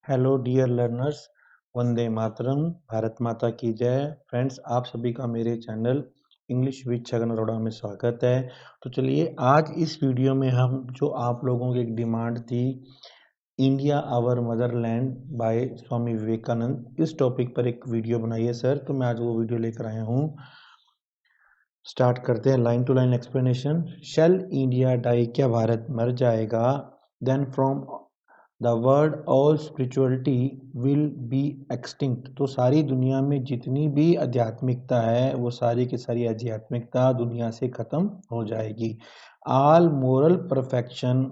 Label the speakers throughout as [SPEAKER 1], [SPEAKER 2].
[SPEAKER 1] Hello dear learners, Vande Mataram. Bharat माता की जय। फ्रेंड्स, आप सभी का मेरे channel English with Chhagan Arora में स्वागत है। तो चलिए आज इस वीडियो में हम जो आप लोगों की एक डिमांड थी, India our Motherland bye Swami Vivekananda, इस टॉपिक पर एक वीडियो बनाइए सर। तो मैं आज वो वीडियो लेकर आया हूँ। स्टार्ट करते हैं line to line explanation. Shall India die, क्या भारत मर जाएगा? Then from the world all spirituality will be extinct, तो सारी दुनिया में जितनी भी आध्यात्मिकता है वो सारी की सारी आध्यात्मिकता दुनिया से खत्म हो जाएगी। All moral perfection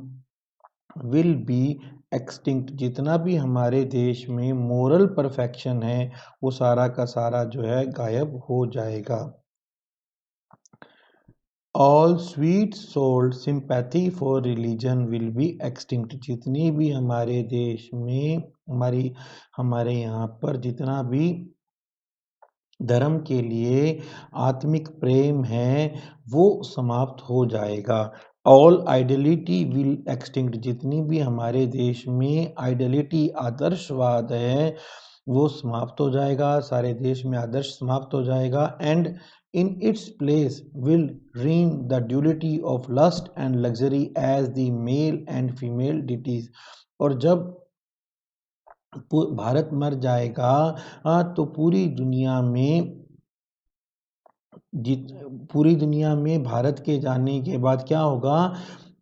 [SPEAKER 1] will be extinct, जितना भी हमारे देश में मोरल परफेक्शन है वो सारा का सारा जो है गायब हो जाएगा। All sweet sold sympathy for religion will be extinct, जितनी भी हमारे देश में हमारे यहाँ पर जितना भी धर्म के लिए आत्मिक प्रेम है वो समाप्त हो जाएगा। ऑल आइडियलिटी विल एक्सटिंक्ट, जितनी भी हमारे देश में आइडियलिटी आदर्शवाद है वो समाप्त हो जाएगा, सारे देश में आदर्श समाप्त हो जाएगा। And in its place will reign the duality of lust and luxury as the male and female deities, और जब भारत मर जाएगा तो पूरी दुनिया में भारत के जाने के बाद क्या होगा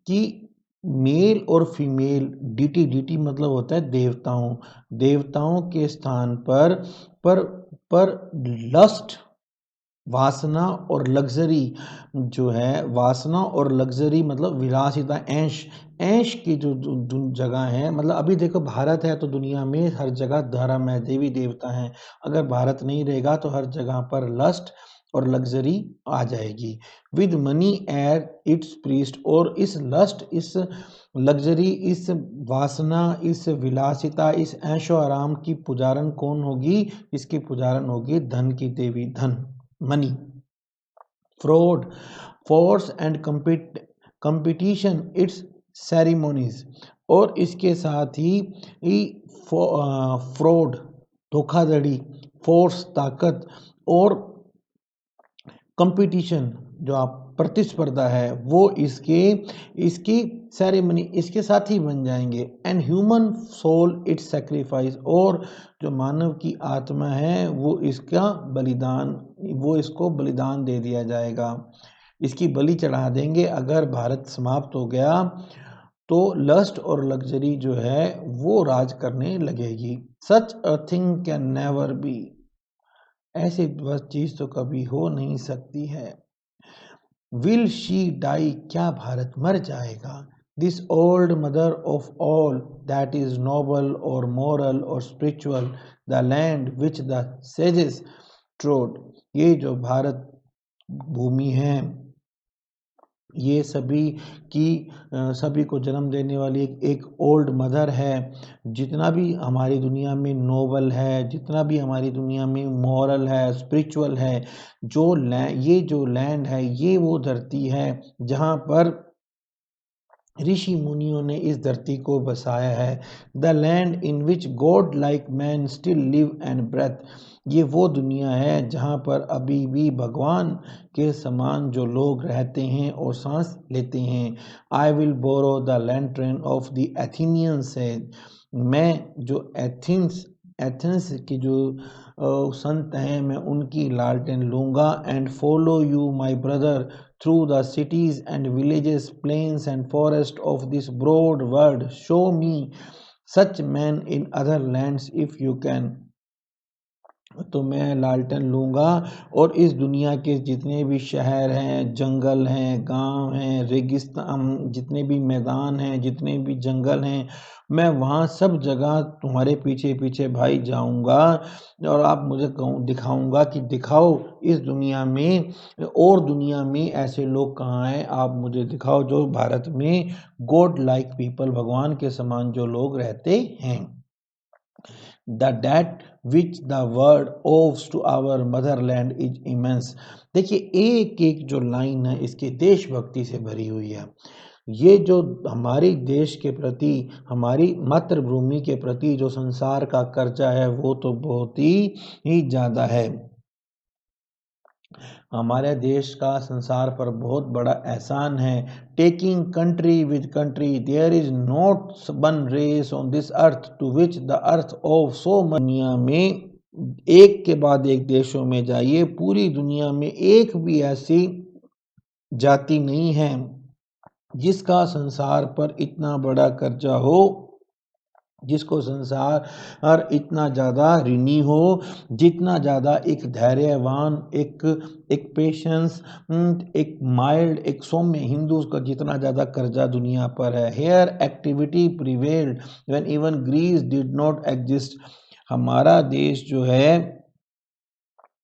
[SPEAKER 1] कि मेल और फीमेल डीटी मतलब होता है देवताओं के स्थान पर लस्ट, वासना और लग्जरी जो है, वासना और लग्जरी मतलब विलासिता, ऐश की जो जगह है। मतलब अभी देखो भारत है तो दुनिया में हर जगह धर्म है, देवी देवता हैं। अगर भारत नहीं रहेगा तो हर जगह पर लस्ट और लग्जरी आ जाएगी। With money at its priest, और इस लस्ट, इस लग्जरी, इस वासना, इस विलासिता, इस ऐशो आराम की पुजारन कौन होगी? इसकी पुजारन होगी धन की देवी, धन, money. Fraud, force and competition it's ceremonies, और इसके साथ ही फ्रॉड धोखाधड़ी, फोर्स ताकत, और कंपटीशन जो आप प्रतिस्पर्धा है वो इसकी सेरेमनी इसके साथ ही बन जाएंगे। And human soul its sacrifice, और जो मानव की आत्मा है वो इसको बलिदान दे दिया जाएगा, इसकी बलि चढ़ा देंगे। अगर भारत समाप्त हो गया तो लस्ट और लग्जरी जो है वो राज करने लगेगी। Such a thing can never be, ऐसी बस चीज तो कभी हो नहीं सकती है। विल शी डाई, क्या भारत मर जाएगा? This old mother of all that is noble और मोरल और spiritual, the land which the sages trod, ये जो भारत भूमि है ये सभी को जन्म देने वाली एक ओल्ड मदर है। जितना भी हमारी दुनिया में नोबल है, जितना भी हमारी दुनिया में मॉरल है, स्पिरिचुअल है, ये जो लैंड है ये वो धरती है जहाँ पर ऋषि मुनियों ने इस धरती को बसाया है। The land in which god like man still live and breathe, ये वो दुनिया है जहाँ पर अभी भी भगवान के समान जो लोग रहते हैं और सांस लेते हैं। I will borrow the lantern of the Athenians, है मैं जो एथेंस की जो संत हैं मैं उनकी लालटेन लूंगा। And follow you my brother through the cities and villages, plains and forests of this broad world. Show me such men in other lands if you can. तो मैं लालटेन लूँगा और इस दुनिया के जितने भी शहर हैं, जंगल हैं, गांव हैं, रेगिस्तान, जितने भी मैदान हैं, जितने भी जंगल हैं, मैं वहाँ सब जगह तुम्हारे पीछे पीछे भाई जाऊँगा और आप मुझे दिखाऊँगा कि दिखाओ इस दुनिया में, और दुनिया में ऐसे लोग कहाँ हैं, आप मुझे दिखाओ जो भारत में गॉड लाइक पीपल, भगवान के समान जो लोग रहते हैं। The debt which the world owes to our motherland is immense। देखिए एक एक जो लाइन है इसके देशभक्ति से भरी हुई है। ये जो हमारी देश के प्रति, हमारी मातृभूमि के प्रति जो संसार का कर्जा है वो तो बहुत ही ज़्यादा है। हमारे देश का संसार पर बहुत बड़ा एहसान है। Taking country with country, there is not one race on this earth to which the earth of so दुनिया में एक के बाद एक देशों में जाइए, पूरी दुनिया में एक भी ऐसी जाति नहीं है जिसका संसार पर इतना बड़ा कर्जा हो, जिसको संसार इतना ज़्यादा ऋणी हो, जितना ज़्यादा एक धैर्यवान, एक पेशेंस, एक माइल्ड, एक सौम्य हिंदू का जितना ज़्यादा कर्जा दुनिया पर है। Here activity prevailed when even Greece did not exist. हमारा देश जो है,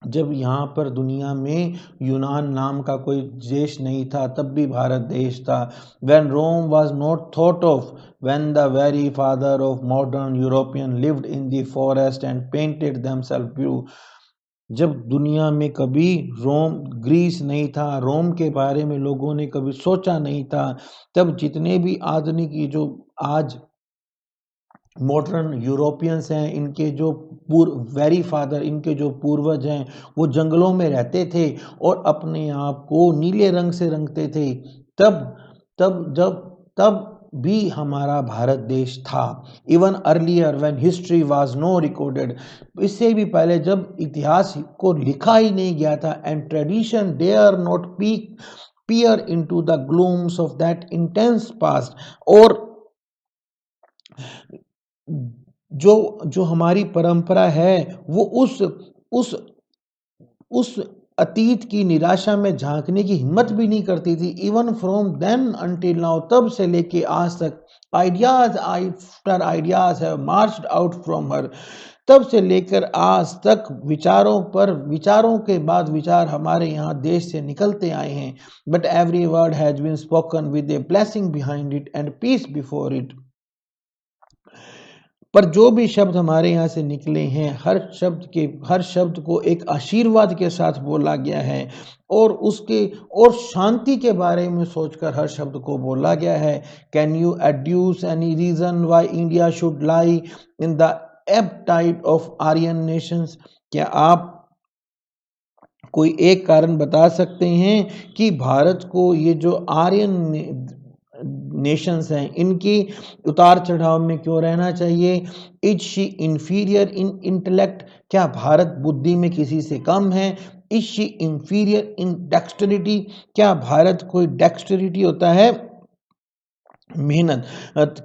[SPEAKER 1] जब यहाँ पर दुनिया में यूनान नाम का कोई देश नहीं था तब भी भारत देश था। When Rome was not thought of, when the very father of modern European lived in the forest and painted themselves blue। जब दुनिया में कभी ग्रीस नहीं था, रोम के बारे में लोगों ने कभी सोचा नहीं था, तब जितने भी आधुनिक जो आज मॉडर्न यूरोपियंस हैं, इनके जो वेरी फादर, इनके जो पूर्वज हैं, वो जंगलों में रहते थे और अपने आप को नीले रंग से रंगते थे। तब भी हमारा भारत देश था। Even earlier when history was no recorded, इससे भी पहले जब इतिहास को लिखा ही नहीं गया था। And tradition dare not peer into the glooms of that intense past. और जो हमारी परंपरा है वो उस अतीत की निराशा में झांकने की हिम्मत भी नहीं करती थी। Even from then until now, तब से लेके आज तक ideas after ideas have marched out from her. तब से लेकर आज तक विचारों के बाद विचार हमारे यहाँ देश से निकलते आए हैं। But every word has been spoken with a blessing behind it and peace before it. पर जो भी शब्द हमारे यहाँ से निकले हैं, हर शब्द को एक आशीर्वाद के साथ बोला गया है और शांति के बारे में सोचकर हर शब्द को बोला गया है। Can you adduce any reason why India should lie in the appetite of Aryan nations? क्या आप कोई एक कारण बता सकते हैं कि भारत को ये जो आर्यन नेशंस हैं, इनकी उतार चढ़ाव में क्यों रहना चाहिए? Is she inferior in intellect? क्या भारत बुद्धि में किसी से कम है? इज शी इंफीरियर इन डेक्स्टरिटी? क्या भारत कोई डेक्स्टरिटी होता है मेहनत?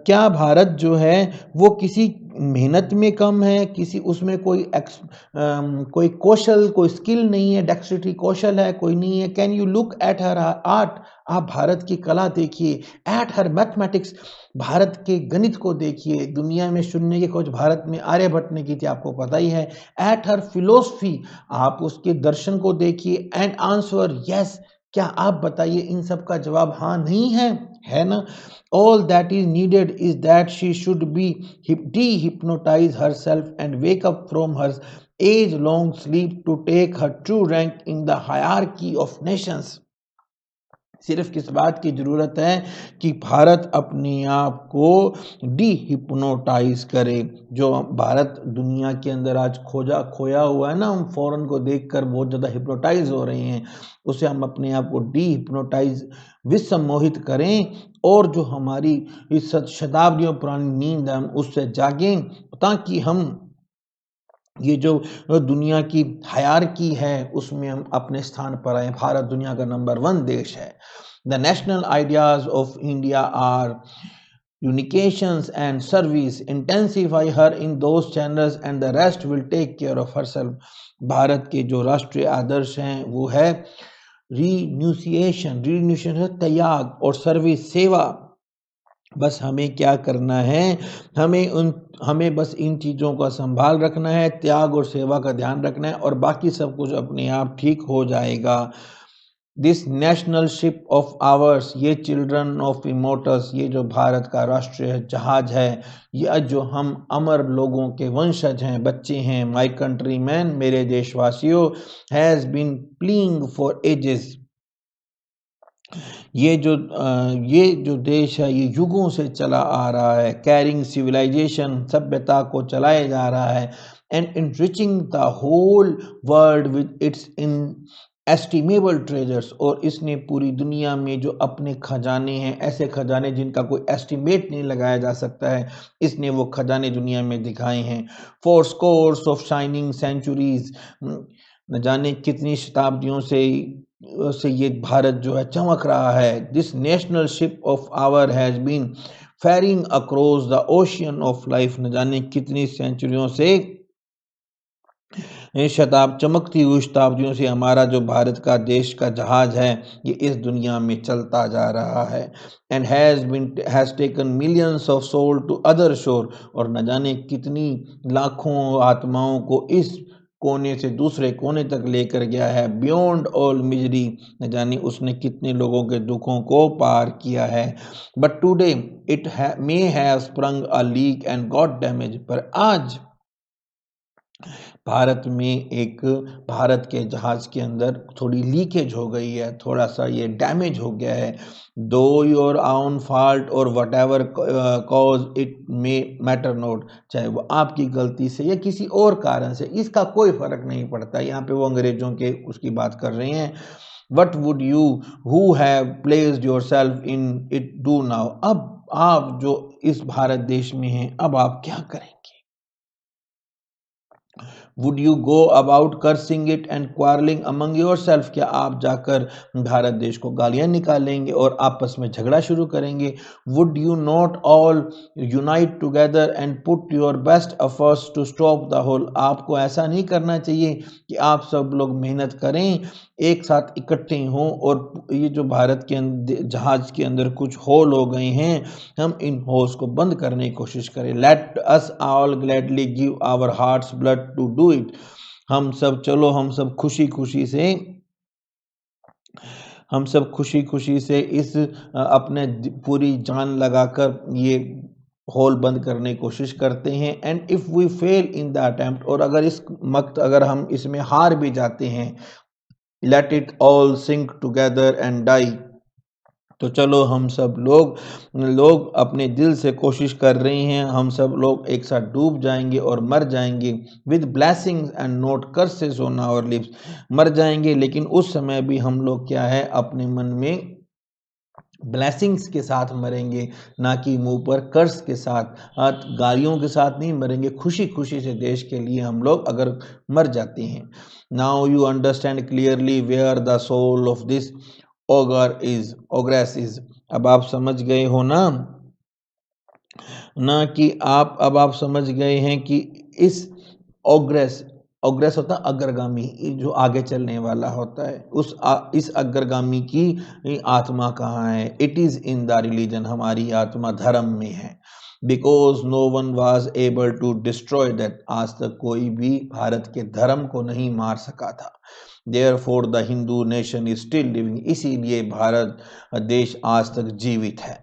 [SPEAKER 1] क्या भारत जो है वो किसी मेहनत में कम है, किसी उसमें कोई कौशल, कोई स्किल नहीं है? डेक्स्ट्रिटी कौशल है, कोई नहीं है। Can you look at her art? आप भारत की कला देखिए। एट हर मैथमेटिक्स, भारत के गणित को देखिए। दुनिया में शून्य की खोज भारत में आर्यभट्ट ने की थी, आपको पता ही है। एट हर फिलोसफी, आप उसके दर्शन को देखिए। एंड आंसर यस, क्या आप बताइए इन सब का जवाब हाँ नहीं है ना? All that is needed is that she should be de-hypnotize herself and wake up from her age-long sleep to take her true rank in the hierarchy of nations। सिर्फ किस बात की जरूरत है कि भारत अपने आप को डी हिप्नोटाइज करे। जो भारत दुनिया के अंदर आज खोया हुआ है ना, हम फॉरेन को देखकर बहुत ज़्यादा हिप्नोटाइज हो रहे हैं, उसे हम अपने आप को डी हिप्नोटाइज विसम्मोहित करें और जो हमारी इस शताब्दियों पुरानी नींद है हम उससे जागें, ताकि हम ये जो दुनिया की हायरार्की है उसमें हम अपने स्थान पर आए। भारत दुनिया का नंबर 1 देश है। The national ideas of India are renunciations and service, intensify her in those channels and the rest will take care of herself. Bharat के जो राष्ट्रीय आदर्श हैं वो है रीन्यूसिएशन त्याग, और सर्विस सेवा। बस हमें क्या करना है, हमें बस इन चीज़ों का संभाल रखना है, त्याग और सेवा का ध्यान रखना है, और बाकी सब कुछ अपने आप ठीक हो जाएगा। This national ship of hours, ये चिल्ड्रन ऑफ इमोर्टल्स, ये जो भारत का राष्ट्रीय जहाज है, ये जो हम अमर लोगों के वंशज हैं, बच्चे हैं, माई कंट्री मैन, मेरे देशवासियों, हैज़ बीन प्लीइंग फॉर एजेस। ये जो देश है ये युगों से चला आ रहा है, कैरिंग सिविलाइजेशन, सभ्यता को चलाया जा रहा है, and enriching the whole world with its inestimable treasures, और इसने पूरी दुनिया में जो अपने खजाने हैं, ऐसे खजाने जिनका कोई एस्टिमेट नहीं लगाया जा सकता है, इसने वो खजाने दुनिया में दिखाए हैं। For scores of shining centuries, न जाने कितनी शताब्दियों से ये भारत जो है चमक रहा है। This national ship of our has been ferrying across the ocean of life, न जाने कितनी सेंचुरियों से, चमकती हुई शताब्दियों से हमारा जो भारत का देश का जहाज है ये इस दुनिया में चलता जा रहा है। And has taken millions of soul to other shore, और न जाने कितनी लाखों आत्माओं को इस कोने से दूसरे कोने तक लेकर गया है। बियॉन्ड ऑल मिजरी, न जाने उसने कितने लोगों के दुखों को पार किया है। But today it may have sprung a leak and got damage, पर आज भारत के जहाज के अंदर थोड़ी लीकेज हो गई है, थोड़ा सा ये डैमेज हो गया है। दो योर ओन फॉल्ट और what ever cause it may matter note, चाहे वो आपकी गलती से या किसी और कारण से, इसका कोई फर्क नहीं पड़ता। यहाँ पे वो अंग्रेजों के उसकी बात कर रहे हैं। What would you who have placed your self in it do now, अब आप जो इस भारत देश में हैं अब आप क्या करेंगे? Would you go about cursing it and quarrelling among your self, क्या आप जाकर भारत देश को गालियां निकालेंगे और आपस में झगड़ा शुरू करेंगे? Would you not all unite together and put your best efforts to stop the whole, आपको ऐसा नहीं करना चाहिए कि आप सब लोग मेहनत करें, एक साथ इकट्ठे हों और ये जो भारत के जहाज के अंदर कुछ होल हो गए हैं, हम इन होल्स को बंद करने की कोशिश करें। Let us all gladly give our hearts blood to do it, हम सब चलो, हम सब खुशी खुशी से इस अपने पूरी जान लगाकर ये होल बंद करने की कोशिश करते हैं। And if we fail in the attempt, और अगर हम इसमें हार भी जाते हैं, let it all sink together and die, तो चलो हम सब लोग अपने दिल से कोशिश कर रहे हैं, हम सब लोग एक साथ डूब जाएंगे और मर जाएंगे। With blessings and not curses on our lips, मर जाएंगे लेकिन उस समय भी हम लोग क्या है अपने मन में ब्लेसिंग्स के साथ मरेंगे, ना कि मुंह पर कर्स के साथ, गालियों के साथ नहीं मरेंगे। खुशी खुशी से देश के लिए हम लोग अगर मर जाते हैं। Now you understand clearly where the soul of this ogress is, अब आप समझ गए हो ना, कि अब आप समझ गए हैं कि इस ओग्रेस ओग्रेस होता है अग्रगामी, जो आगे चलने वाला होता है, इस अग्रगामी की आत्मा कहाँ है? It is in the religion, हमारी आत्मा धर्म में है। Because no one was able to destroy that, आज तक कोई भी भारत के धर्म को नहीं मार सका था। Therefore the Hindu nation is still living, इसीलिए भारत देश आज तक जीवित है।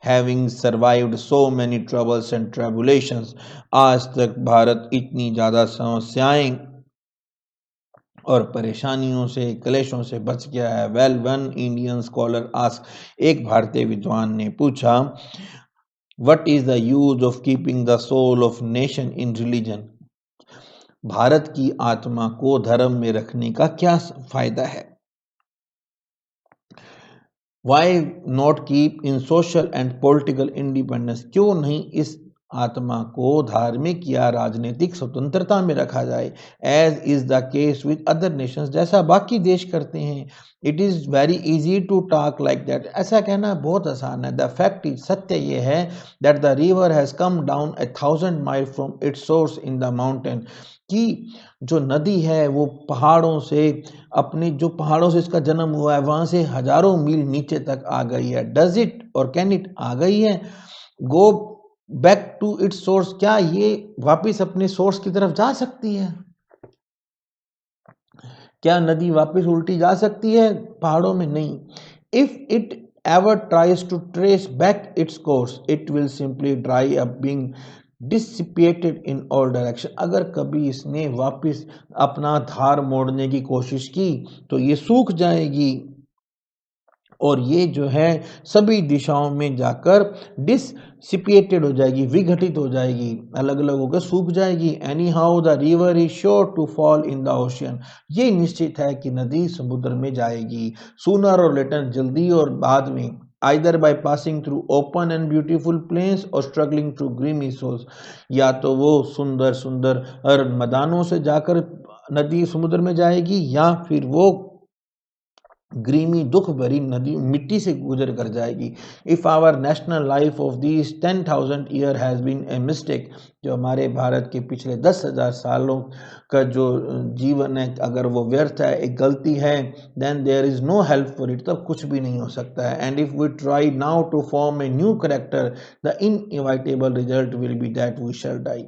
[SPEAKER 1] Having survived so many troubles and tribulations, आज तक भारत इतनी ज़्यादा समस्याएं और परेशानियों से, क्लेशों से बच गया है। Well one Indian scholar ask, एक भारतीय विद्वान ने पूछा, what is the use of keeping the soul of nation in religion, भारत की आत्मा को धर्म में रखने का क्या फायदा है? Why not keep in social and political independence, क्यों नहीं इस आत्मा को धार्मिक या राजनीतिक स्वतंत्रता में रखा जाए? As is the case with other nations, जैसा बाकी देश करते हैं। It is very easy to talk like that, ऐसा कहना बहुत आसान है। द फैक्ट इज, सत्य ये है, that the river has come down 1,000 mile from its source in the mountain, कि जो नदी है वो पहाड़ों से, अपने जो पहाड़ों से इसका जन्म हुआ है वहां से हजारों मील नीचे तक आ गई है। Does it or can it, आ गई है। Go back to its source, क्या ये वापिस अपने सोर्स की तरफ जा सकती है? क्या नदी वापस उल्टी जा सकती है पहाड़ों में? नहीं। If it ever tries to trace back its course, it will simply dry up being dissipated in all direction, अगर कभी इसने वापस अपना धार मोड़ने की कोशिश की तो ये सूख जाएगी। और ये जो है सभी दिशाओं में जाकर डिसिपिएटेड हो जाएगी, विघटित हो जाएगी, अलग अलग होकर सूख जाएगी। Anyhow the river is sure to fall in the ocean, ये निश्चित है कि नदी समुद्र में जाएगी, सूनर और लेटर, जल्दी और बाद में, either by passing through open and beautiful plains or struggling through grimy source, या तो वो सुंदर सुंदर और मैदानों से जाकर नदी समुद्र में जाएगी या फिर वो ग्रीमी दुख भरी नदी मिट्टी से गुजर कर जाएगी। If our national life of these 10,000 year has been a mistake, जो हमारे भारत के पिछले 10,000 सालों का जो जीवन है अगर वो व्यर्थ है, एक गलती है, then there is no help for it, तब कुछ भी नहीं हो सकता है। And if we try now to form a new character, the inevitable result will be that we shall die.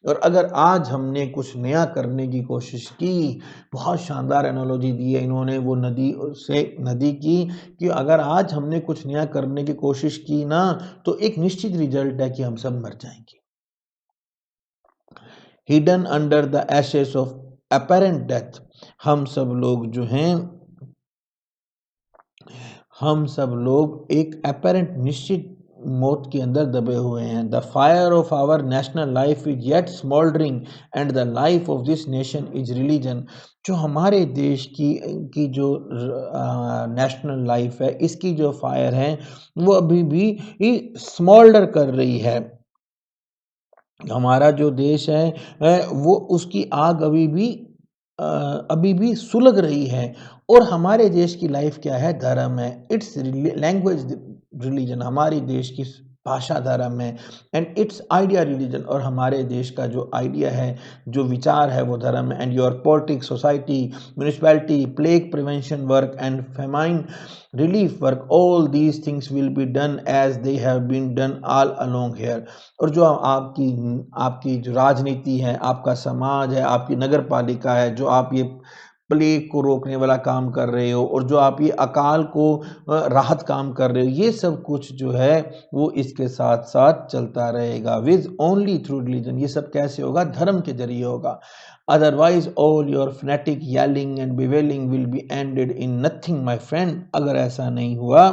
[SPEAKER 1] और अगर आज हमने कुछ नया करने की कोशिश की, बहुत शानदार एनालॉजी दी है इन्होंने वो नदी की, कि अगर आज हमने कुछ नया करने की कोशिश की ना, तो एक निश्चित रिजल्ट है कि हम सब मर जाएंगे। Hidden under the ashes of apparent death, हम सब लोग जो हैं, हम सब लोग एक अपरेंट निश्चित मौत के अंदर दबे हुए हैं। The fire of our national life is yet smouldering and the life of this nation is religion, जो हमारे देश की जो नेशनल लाइफ है, इसकी जो फायर है वो अभी भी स्मोल्डर कर रही है। हमारा जो देश है वो उसकी आग अभी भी सुलग रही है। और हमारे देश की लाइफ क्या है? धर्म है। इट्स लैंग्वेज रिलीजन, हमारी देश की भाषा धर्म है। एंड इट्स आइडिया रिलीजन, और हमारे देश का जो आइडिया है, जो विचार है वो धर्म है। And your politics, society, municipality, plague prevention work and famine relief work, all these things will be done as they have been done all along here. और जो आपकी जो राजनीति है, आपका समाज है, आपकी नगर पालिका है, जो आप ये प्लेग को रोकने वाला काम कर रहे हो, और जो आप ये अकाल को राहत काम कर रहे हो, ये सब कुछ जो है वो इसके साथ साथ चलता रहेगा। विद ओनली थ्रू रिलीजन, ये सब कैसे होगा? धर्म के जरिए होगा। Otherwise all your fanatic yelling and bewailing will be ended in nothing my friend. अगर ऐसा नहीं हुआ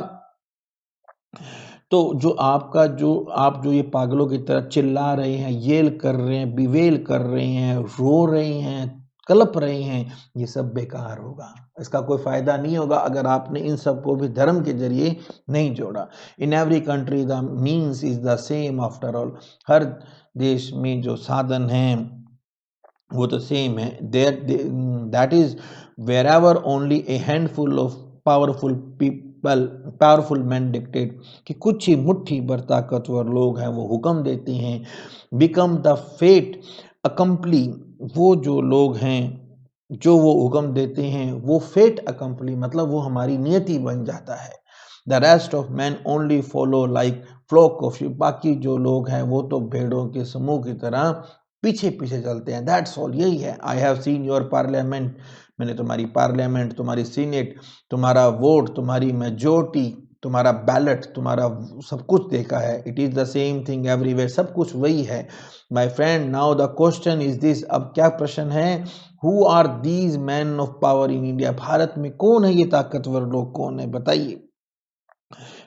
[SPEAKER 1] तो आप जो ये पागलों की तरह चिल्ला रहे हैं, येल कर रहे हैं, बिवेल कर रहे हैं, रो रहे हैं, कलप रहे हैं, ये सब बेकार होगा। इसका कोई फायदा नहीं होगा अगर आपने इन सबको भी धर्म के जरिए नहीं जोड़ा। In every country the means is the same after all, हर देश में जो साधन हैं वो तो सेम है। That is wherever only a handful of powerful man dictate, कि कुछ ही मुट्ठी भर ताकतवर लोग हैं वो हुक्म देते हैं। बिकम द फेट अकम्पली, वो जो लोग हैं जो वो हुक्म देते हैं वो फेट अकम्पली, मतलब वो हमारी नियति बन जाता है। The rest of man only follow like flock of sheep, बाकी जो लोग हैं वो तो भेड़ों के समूह की तरह पीछे पीछे चलते हैं। दैट्स ऑल, यही है। I have seen your parliament, मैंने तुम्हारी पार्लियामेंट, तुम्हारी सीनेट, तुम्हारा वोट, तुम्हारी मेजोरिटी, तुम्हारा बैलेट, तुम्हारा सब कुछ देखा है। It is the same thing everywhere, सब कुछ वही है। My friend, now the question is this, अब क्या प्रश्न है? Who are these man of power in India, भारत में कौन है ये ताकतवर लोग, कौन है बताइए।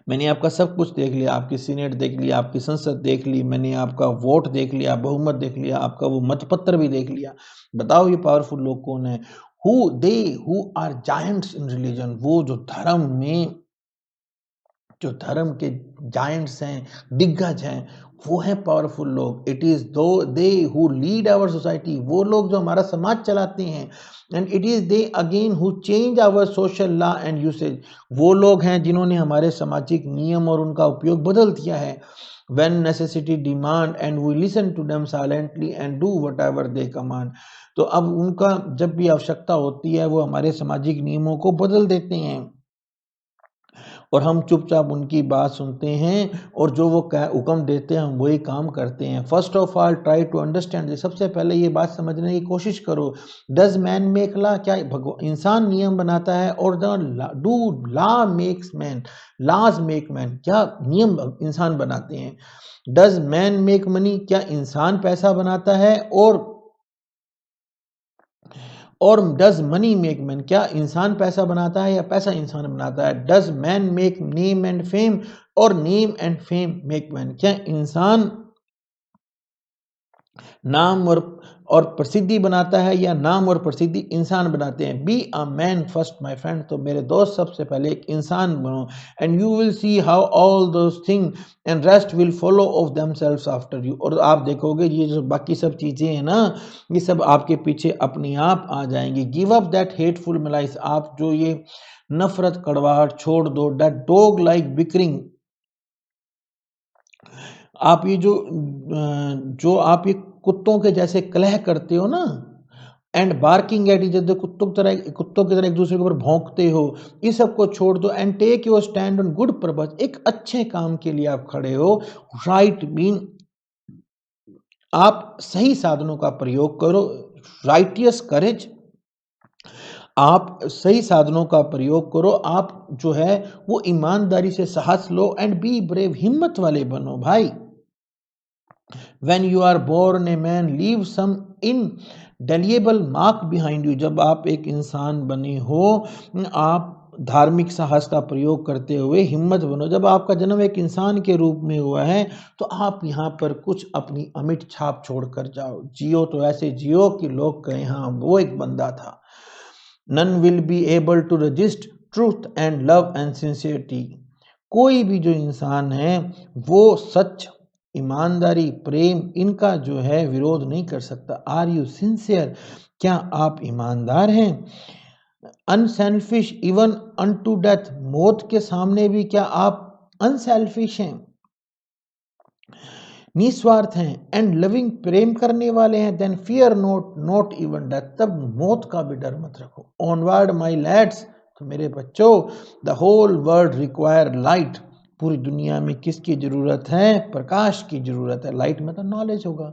[SPEAKER 1] मैंने आपका सब कुछ देख लिया, आपकी सीनेट देख लिया, आपकी संसद देख ली, मैंने आपका वोट देख लिया, बहुमत देख लिया, आपका वो मतपत्र भी देख लिया। बताओ ये पावरफुल लोग कौन है? Who are giants in religion, वो जो धर्म के जायंट्स हैं, दिग्गज हैं, वो हैं पावरफुल लोग। It is they who lead our society, वो लोग जो हमारा समाज चलाते हैं। And it is they again who change our social law and usage, वो लोग हैं जिन्होंने हमारे सामाजिक नियम और उनका उपयोग बदल दिया है। when necessity demand and we listen to them silently and do whatever they command, तो अब उनका जब भी आवश्यकता होती है वो हमारे सामाजिक नियमों को बदल देते हैं और हम चुपचाप उनकी बात सुनते हैं और जो वो हुक्म देते हैं हम वही काम करते हैं। First of all try to understand, सबसे पहले ये बात समझने की कोशिश करो। डज मैन मेक लॉ, क्या इंसान नियम बनाता है? और do law makes man, laws make man, क्या नियम इंसान बनाते हैं? डज मैन मेक मनी, क्या इंसान पैसा बनाता है? और डज मनी मेक मैन, क्या इंसान पैसा बनाता है या पैसा इंसान बनाता है? Does man make name and fame or name and fame make man, क्या इंसान नाम और प्रसिद्धि बनाता है या नाम और प्रसिद्धि इंसान बनाते हैं? Be a man first my friend, तो मेरे दोस्त सबसे पहले एक इंसान बनो। And you will see how all those thing and rest will follow of themselves after you, और आप देखोगे ये जो बाकी सब चीजें हैं ना, ये सब आपके पीछे अपने आप आ जाएंगी। गिव अप दैट हेटफुल मलाइस, आप जो ये नफरत कड़वाहट छोड़ दो। दैट डॉग लाइक बिकरिंग, आप ये जो आप ये कुत्तों के जैसे कलह करते हो ना, and barking at each other, कुत्तों की तरह एक दूसरे के ऊपर भौंकते हो, ये सब को छोड़ दो। And take your stand on good purpose, एक अच्छे काम के लिए आप खड़े हो। राइट मीन आप सही साधनों का प्रयोग करो। राइटियस करेज, आप सही साधनों का प्रयोग करो। आप जो है वो ईमानदारी से साहस लो। एंड बी ब्रेव, हिम्मत वाले बनो भाई। When you are born a man, leave some indelible mark behind you, जब आप एक इंसान बने हो, आप धार्मिक साहस का प्रयोग करते हुए हिम्मत बनो। जब आपका जन्म एक इंसान के रूप में हुआ है तो आप यहाँ पर कुछ अपनी अमिट छाप छोड़ कर जाओ। जियो तो ऐसे जियो कि लोग कहें हाँ वो एक बंदा था। None will be able to resist truth and love and sincerity, कोई भी जो इंसान है वो सच, ईमानदारी, प्रेम, इनका जो है विरोध नहीं कर सकता। आर यू सिंसियर, क्या आप ईमानदार हैं? अनसेल्फिश इवन अनटू डेथ, मौत के सामने भी क्या आप अनसेल्फिश हैं, निस्वार्थ हैं? एंड लविंग, प्रेम करने वाले हैं? Then fear not even death, तब मौत का भी डर मत रखो। ऑनवर्ड माई लैड्स, तो मेरे बच्चों, the whole world require light, पूरी दुनिया में किसकी जरूरत है? प्रकाश की जरूरत है। लाइट में तो नॉलेज होगा।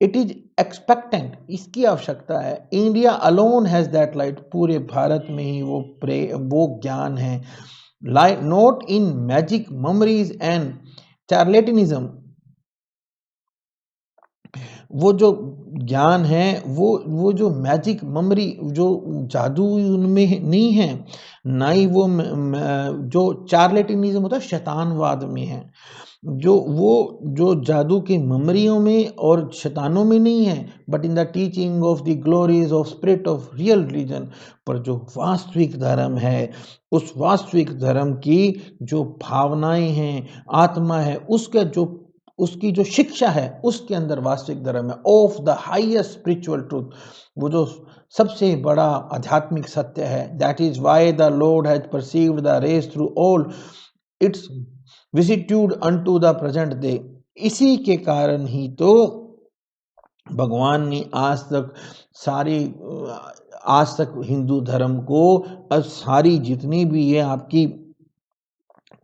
[SPEAKER 1] इट इज एक्सपेक्टेंट, इसकी आवश्यकता है। India alone has that light, पूरे भारत में ही वो ज्ञान है। Light not in magic mummeries and charlatanism, वो जो ज्ञान है वो जो मैजिक ममरी, जो जादू उनमें नहीं है, ना ही वो जो चार्लेटिनिज्म होता है शैतानवाद में है, जो जादू के ममरियों में और शैतानों में नहीं है, but in the teaching of the glories of spirit of real religion. पर जो वास्तविक धर्म है, उस वास्तविक धर्म की जो भावनाएं हैं, आत्मा है, उसकी जो शिक्षा है, उसके अंदर वास्तविक धर्म है। Of the highest spiritual truth, वो जो सबसे बड़ा आध्यात्मिक सत्य है। That is why the lord has perceived the race through all its vicissitude unto the present day, इसी के कारण ही तो भगवान ने आज तक हिंदू धर्म को, सारी जितनी भी ये आपकी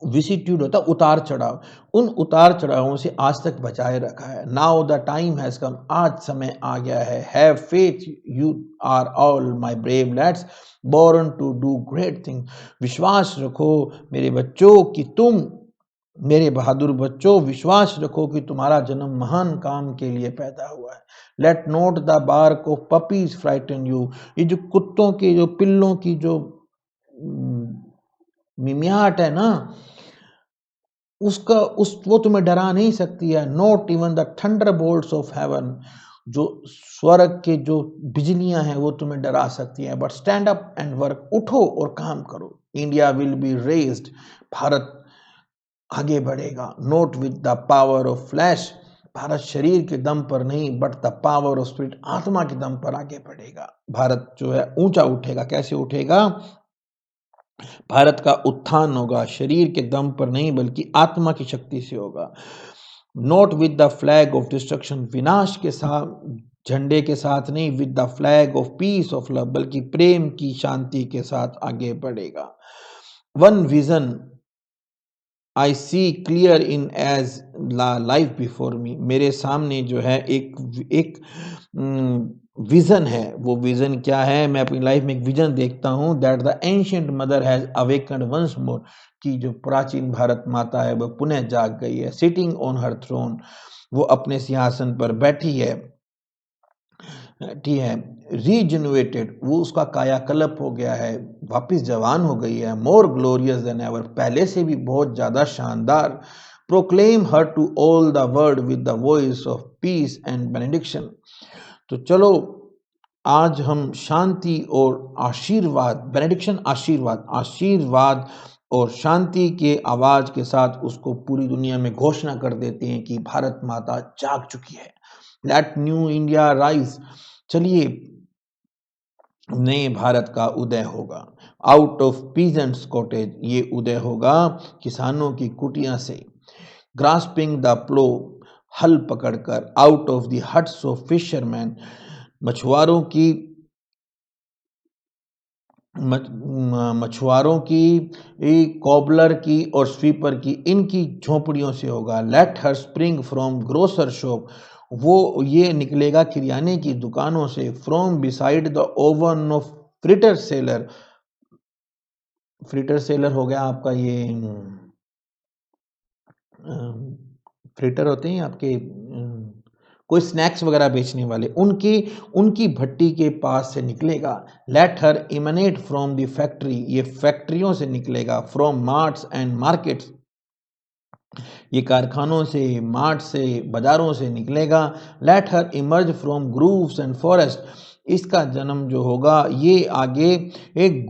[SPEAKER 1] विसिट्यूड होता, उतार चढ़ाव, उन उतार चढ़ावों से आज तक बचाए रखा है। Now the time has come, आज समय आ गया है। Have faith, you are all my brave lads born to do great thing, विश्वास रखो मेरे बच्चों कि तुम, मेरे बहादुर बच्चों, विश्वास रखो कि तुम्हारा जन्म महान काम के लिए पैदा हुआ है। Let not the bark of puppies frighten you, ये जो कुत्तों के, जो पिल्लों की जो मिमियाट है ना, वो तुम्हें डरा नहीं सकती है। Not even the thunderbolts of heaven, जो स्वर्ग के जो बिजलियां हैं वो तुम्हें डरा सकती हैं। But stand up and work, उठो और काम करो। India will be raised, Bharat आगे बढ़ेगा। Note with the power of flash, Bharat शरीर के दम पर नहीं, but the power of spirit, आत्मा के दम पर आगे बढ़ेगा। भारत जो है ऊंचा उठेगा। कैसे उठेगा? भारत का उत्थान होगा शरीर के दम पर नहीं, बल्कि आत्मा की शक्ति से होगा। Not with the flag of destruction, विनाश के साथ, झंडे के साथ नहीं, with the flag of peace of love, बल्कि प्रेम की, शांति के साथ आगे बढ़ेगा। One vision I see clear in as life before me, मेरे सामने जो है एक विजन है। वो विजन क्या है? मैं अपनी लाइफ में एक विजन देखता हूँ। That the ancient mother has awakened once more, कि जो प्राचीन भारत माता है वो पुनः जाग गई है। सिटिंग ऑन हर थ्रोन, वो अपने सिंहासन पर बैठी है, ठीक है। रीजनरेटेड, वो उसका कायाकल्प हो गया है, वापस जवान हो गई है, मोर ग्लोरियस देन एवर, पहले से भी बहुत ज़्यादा शानदार। Proclaim her to all the world with the voice of peace and benediction. तो चलो आज हम शांति और आशीर्वाद, बेनेडिक्शन आशीर्वाद, आशीर्वाद और शांति के आवाज के साथ उसको पूरी दुनिया में घोषणा कर देते हैं कि भारत माता जाग चुकी है। लेट न्यू इंडिया राइज, चलिए नए भारत का उदय होगा। आउट ऑफ पीजेंट्स कॉटेज, ये उदय होगा किसानों की कुटिया से। ग्रास्पिंग द प्लो, हल पकड़कर। Out of the huts of fisherman, मछुआरों की, कॉबलर की और स्वीपर की, इनकी झोपड़ियों से होगा। Let her spring from grocer shop, वो ये निकलेगा किराने की दुकानों से। From beside the oven of fritter seller, fritter seller हो गया आपका ये फ्रिटर होते हैं आपके कोई स्नैक्स वगैरह बेचने वाले, उनकी भट्टी के पास से निकलेगा। Let her emanate from the factory, ये फैक्ट्रियों से निकलेगा। फ्रॉम मार्ट्स एंड मार्केट्स, ये कारखानों से, मार्ट से, बाजारों से निकलेगा। Let her emerge from groves and forest, इसका जन्म जो होगा ये आगे एक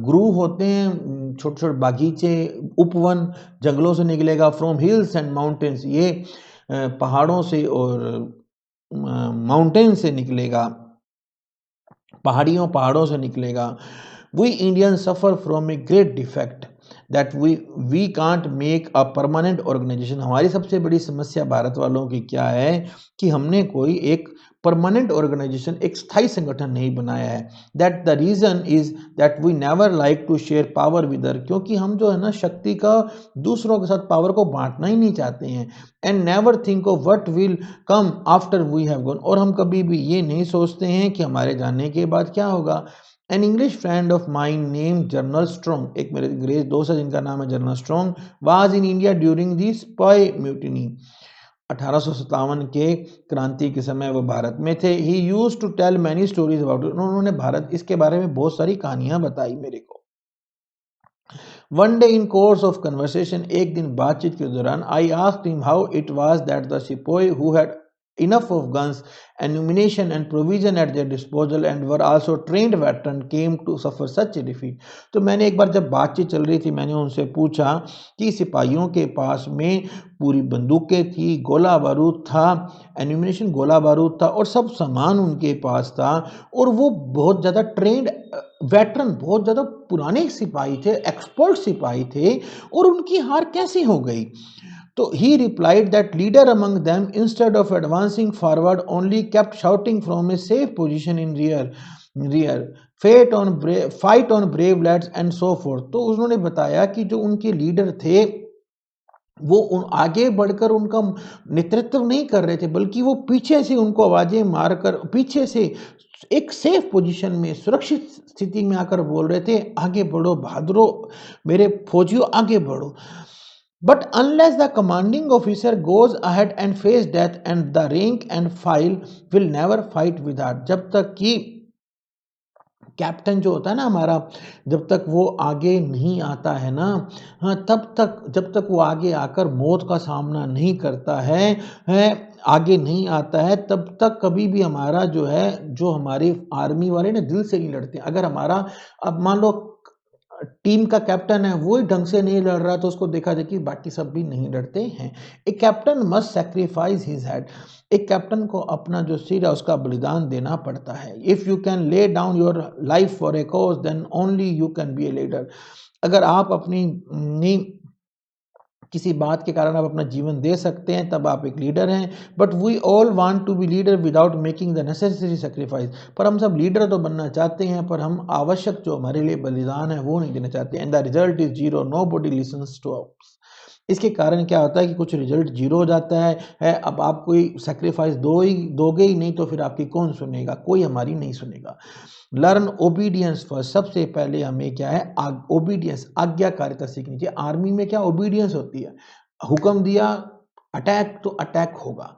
[SPEAKER 1] ग्रूव होते हैं, छोटे छोटे बागीचे, उपवन, जंगलों से निकलेगा। फ्रॉम हिल्स एंड माउंटेन्स, ये पहाड़ों से और माउंटेन से निकलेगा, पहाड़ों से निकलेगा। We Indian suffer from a great defect that we can't make a permanent organisation, हमारी सबसे बड़ी समस्या भारत वालों की क्या है कि हमने कोई एक परमानेंट ऑर्गेनाइजेशन, एक स्थायी संगठन नहीं बनाया है। That the reason is that we never like to share power with other, क्योंकि हम जो है ना शक्ति का दूसरों के साथ पावर को बांटना ही नहीं चाहते हैं। And never think of what will come after we have gone, और हम कभी भी ये नहीं सोचते हैं कि हमारे जाने के बाद क्या होगा। An English friend of mine name General Strong, एक मेरे अंग्रेज दोस्त है जिनका नाम है General Strong, was in India during the sepoy mutiny, 1857 के क्रांति के समय वो भारत में थे। He used to tell many stories about it, उन्होंने भारत इसके बारे में बहुत सारी कहानियां बताई मेरे को। One day in course of conversation, एक दिन बातचीत के दौरान, I asked him how it was that the sipahi who had enough of guns, ammunition and provision at their disposal and were also trained veteran came to suffer such a defeat। तो मैंने एक बार जब बातचीत चल रही थी, मैंने उनसे पूछा कि सिपाहियों के पास में पूरी बंदूकें थी, गोला बारूद था, एम्यूनेशन गोला बारूद था और सब सामान उनके पास था, और वो बहुत ज़्यादा ट्रेंड वेटरन, बहुत ज़्यादा पुराने सिपाही थे, एक्सपर्ट सिपाही थे, और उनकी हार कैसे हो गई। तो he replied that leader among them, instead of advancing forward, only kept shouting from a safe position in rear, fight on brave lads and so forth। तो उन्होंने बताया कि जो उनके लीडर थे वो आगे बढ़कर उनका नेतृत्व नहीं कर रहे थे, बल्कि वो पीछे से उनको आवाजें मारकर, पीछे से एक सेफ पोजीशन में, सुरक्षित स्थिति में आकर बोल रहे थे, आगे बढ़ो बहादुरों, मेरे फौजियों आगे बढ़ो। But unless the commanding officer goes ahead and face death, and the rank and file will never fight with that, जब तक कि कैप्टन जो होता है ना हमारा, जब तक वो आगे नहीं आता है ना, हाँ तब तक, जब तक वो आगे आकर मौत का सामना नहीं करता है आगे नहीं आता है, तब तक कभी भी हमारा जो है, जो हमारे आर्मी वाले ना दिल से नहीं लड़ते। अगर हमारा, अब मान लो टीम का कैप्टन है वो ही ढंग से नहीं लड़ रहा, तो उसको देखा जाए कि बाकी सब भी नहीं लड़ते हैं। एक captain must sacrifice his head, एक कैप्टन को अपना जो सिर है उसका बलिदान देना पड़ता है। If you can lay down your life for a cause then only you can be a leader, अगर आप अपनी किसी बात के कारण आप अपना जीवन दे सकते हैं तब आप एक लीडर हैं। But we all want to be leader without making the necessary sacrifice, पर हम सब लीडर तो बनना चाहते हैं, पर हम आवश्यक जो हमारे लिए बलिदान है वो नहीं देना चाहते। And the result is zero, nobody listens to us. इसके कारण क्या होता है कि कुछ रिजल्ट जीरो हो जाता है। अब आप कोई सेक्रीफाइस दोगे ही नहीं तो फिर आपकी कौन सुनेगा, कोई हमारी नहीं सुनेगा। लर्न ओबीडियंस फर्स्ट, सबसे पहले हमें क्या है, ओबीडियंस, आज्ञाकारिता सीखनी चाहिए। आर्मी में क्या ओबीडियंस होती है, हुक्म दिया अटैक तो अटैक होगा।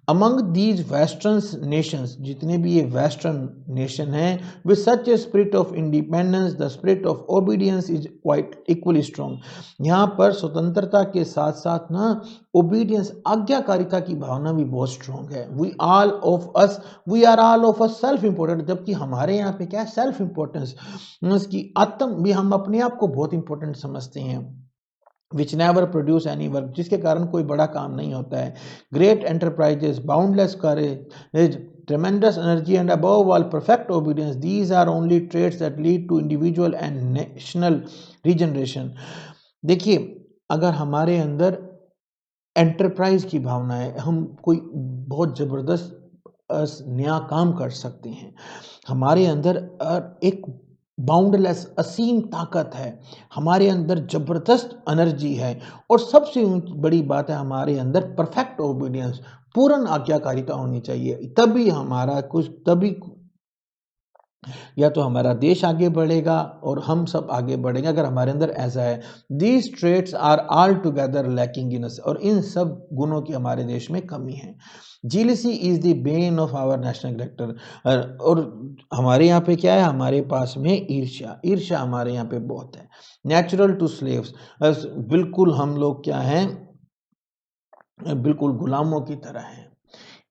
[SPEAKER 1] अमंग दीज वेस्टर्न नेशंस, जितने भी ये वेस्टर्न नेशन हैं, with such a spirit of independence the spirit of obedience is quite equally strong. यहाँ पर स्वतंत्रता के साथ साथ ना ओबीडियंस, आज्ञाकारिता की भावना भी बहुत स्ट्रॉन्ग है। We are all of us self important, जबकि हमारे यहाँ पे क्या है, सेल्फ इंपॉर्टेंस, उसकी आत्म भी, हम अपने आप को बहुत इंपॉर्टेंट समझते हैं। Which never produce any work, जिसके कारण कोई बड़ा काम नहीं होता है। Great enterprises, boundless courage, tremendous energy and above all perfect obedience, these are only traits that lead to individual and national regeneration। देखिए, अगर हमारे अंदर एंटरप्राइज की भावना है, हम कोई बहुत जबरदस्त नया काम कर सकते हैं, हमारे अंदर एक बाउंडलेस असीम ताकत है, हमारे अंदर जबरदस्त एनर्जी है, और सबसे बड़ी बात है हमारे अंदर परफेक्ट ओबीडियंस, पूर्ण आज्ञाकारिता होनी चाहिए। तभी हमारा कुछ, तभी या तो हमारा देश आगे बढ़ेगा और हम सब आगे बढ़ेंगे, अगर हमारे अंदर ऐसा है। These traits are all together lacking in us, और इन सब गुणों की हमारे देश में कमी है। Jealousy is the bane of our national character, और हमारे यहाँ पे क्या है, हमारे पास में ईर्ष्या, ईर्ष्या हमारे यहाँ पे बहुत है। नेचुरल टू स्लेव्स, बिल्कुल हम लोग क्या हैं, बिल्कुल गुलामों की तरह हैं।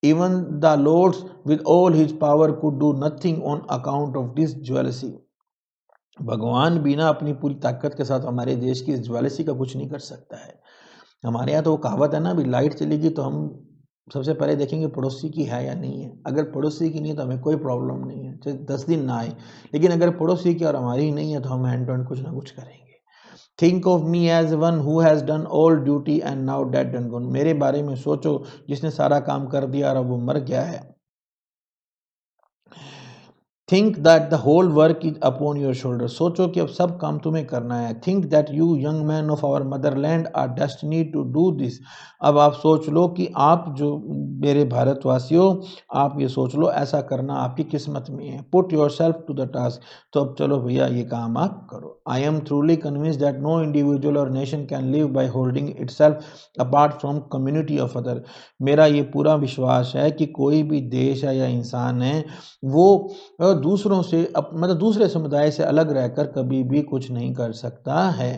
[SPEAKER 1] Even the lords with all his power could do nothing on account of this jealousy। भगवान भी ना अपनी पूरी ताकत के साथ हमारे देश की इस ज्वेलसी का कुछ नहीं कर सकता है। हमारे यहाँ तो वो कहावत है ना, अभी लाइट चलेगी तो हम सबसे पहले देखेंगे पड़ोसी की है या नहीं है। अगर पड़ोसी की नहीं है तो हमें कोई प्रॉब्लम नहीं है, चाहे 10 दिन ना आए, लेकिन अगर पड़ोसी की और हमारी नहीं है तो हम हैंड टू हैंड कुछ ना कुछ करेंगे। Think of me as one who has done all duty and now dead and gone. मेरे बारे में सोचो जिसने सारा काम कर दिया और अब वो मर गया है। Think that the whole work is upon your shoulder, सोचो कि अब सब काम तुम्हें करना है। Think that you young man of our motherland are destiny to do this. अब आप सोच लो कि आप जो मेरे भारतवासियों, आप ये सोच लो ऐसा करना आपकी किस्मत में है। Put yourself to the task, तो अब चलो भैया ये काम आप करो। I am truly convinced that no individual or nation can live by holding itself apart from community of other. मेरा ये पूरा विश्वास है कि कोई भी देश है या इंसान है, वो दूसरों से मतलब दूसरे समुदाय से अलग रहकर कभी भी कुछ नहीं कर सकता है।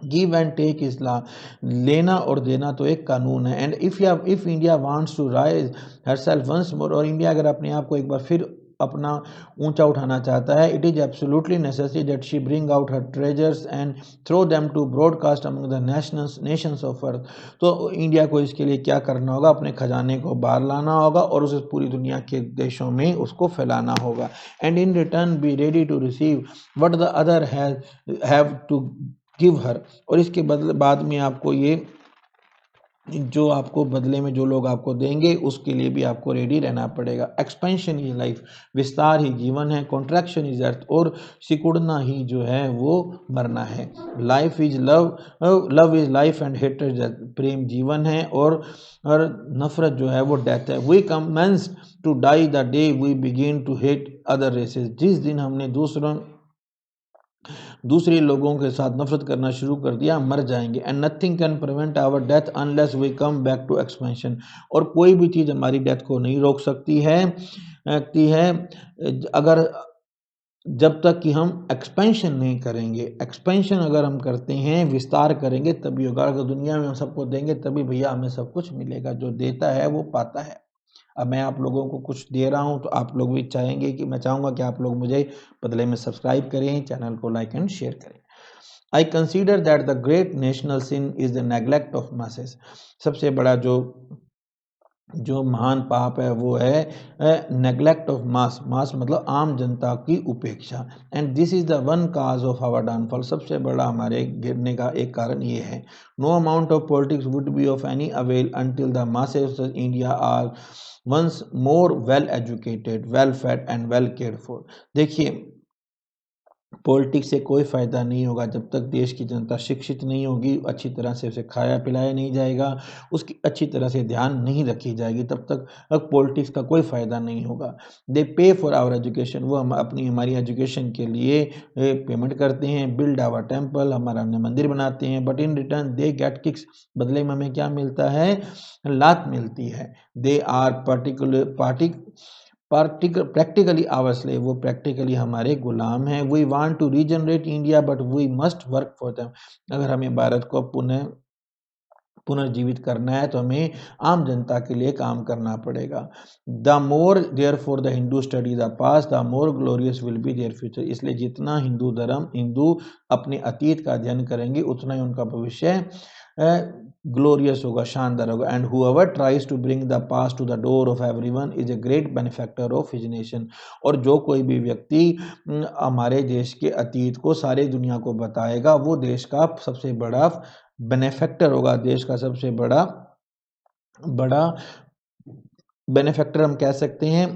[SPEAKER 1] Give and take is law, लेना और देना तो एक कानून है। And if India wants to rise herself once more, और इंडिया अगर अपने आप को एक बार फिर अपना ऊंचा उठाना चाहता है, it is absolutely necessary that she bring out her treasures and throw them to broadcast among the nations of earth. तो इंडिया को इसके लिए क्या करना होगा, अपने खजाने को बाहर लाना होगा और उसे पूरी दुनिया के देशों में उसको फैलाना होगा। And in return be ready to receive what the other have to give her, और इसके बदले बाद में आपको ये जो आपको बदले में जो लोग आपको देंगे उसके लिए भी आपको रेडी रहना पड़ेगा। एक्सपेंशन इज लाइफ, विस्तार ही जीवन है। कॉन्ट्रैक्शन इज अर्थ, और सिकुड़ना ही जो है वो मरना है। Life is love, love is life and hate is death, प्रेम जीवन है और नफरत जो है वो डेथ है। We commence to die the day we begin to hate other races, जिस दिन हमने दूसरे लोगों के साथ नफरत करना शुरू कर दिया, मर जाएंगे। And nothing can prevent our death unless we come back to expansion, और कोई भी चीज़ हमारी डेथ को नहीं रोक सकती है अगर जब तक कि हम एक्सपेंशन नहीं करेंगे। एक्सपेंशन अगर हम करते हैं, विस्तार करेंगे, तभी होगा। अगर दुनिया में हम सबको देंगे तभी भैया हमें सब कुछ मिलेगा। जो देता है वो पाता है। अब मैं आप लोगों को कुछ दे रहा हूं तो आप लोग भी चाहेंगे कि, मैं चाहूँगा कि आप लोग मुझे बदले में सब्सक्राइब करें, चैनल को लाइक एंड शेयर करें। I consider that the great national sin is the neglect of masses. सबसे बड़ा जो महान पाप है वो है नेग्लेक्ट ऑफ मास। मास मतलब आम जनता की उपेक्षा। And this is the one cause of our downfall, सबसे बड़ा हमारे गिरने का एक कारण ये है। No amount of politics would be of any avail until the masses of India are once more well educated, well fed and well cared for. देखिए, पॉलिटिक्स से कोई फ़ायदा नहीं होगा जब तक देश की जनता शिक्षित नहीं होगी, अच्छी तरह से उसे खाया पिलाया नहीं जाएगा, उसकी अच्छी तरह से ध्यान नहीं रखी जाएगी, तब तक पॉलिटिक्स का कोई फ़ायदा नहीं होगा। दे पे फॉर आवर एजुकेशन, वो हम अपनी हमारी एजुकेशन के लिए पेमेंट करते हैं, बिल्ड आवर टेम्पल, हमारा हमने मंदिर बनाते हैं, but in return they get kicks, बदले में हमें क्या मिलता है? लात मिलती है। They are practically our slave, वो प्रैक्टिकली हमारे गुलाम हैं। We want to regenerate India but we must work for them, अगर हमें भारत को पुनर्जीवित करना है तो हमें आम जनता के लिए काम करना पड़ेगा। The more therefore the Hindu study the past the more glorious will be their future, इसलिए जितना हिंदू अपने अतीत का अध्ययन करेंगे उतना ही उनका भविष्य ग्लोरियस होगा, शानदार होगा। And whoever tries to bring the past to the door of everyone is a great benefactor of his nation, और जो कोई भी व्यक्ति हमारे देश के अतीत को सारी दुनिया को बताएगा वो देश का सबसे बड़ा बेनिफैक्टर होगा, देश का सबसे बड़ा बेनिफैक्टर हम कह सकते हैं।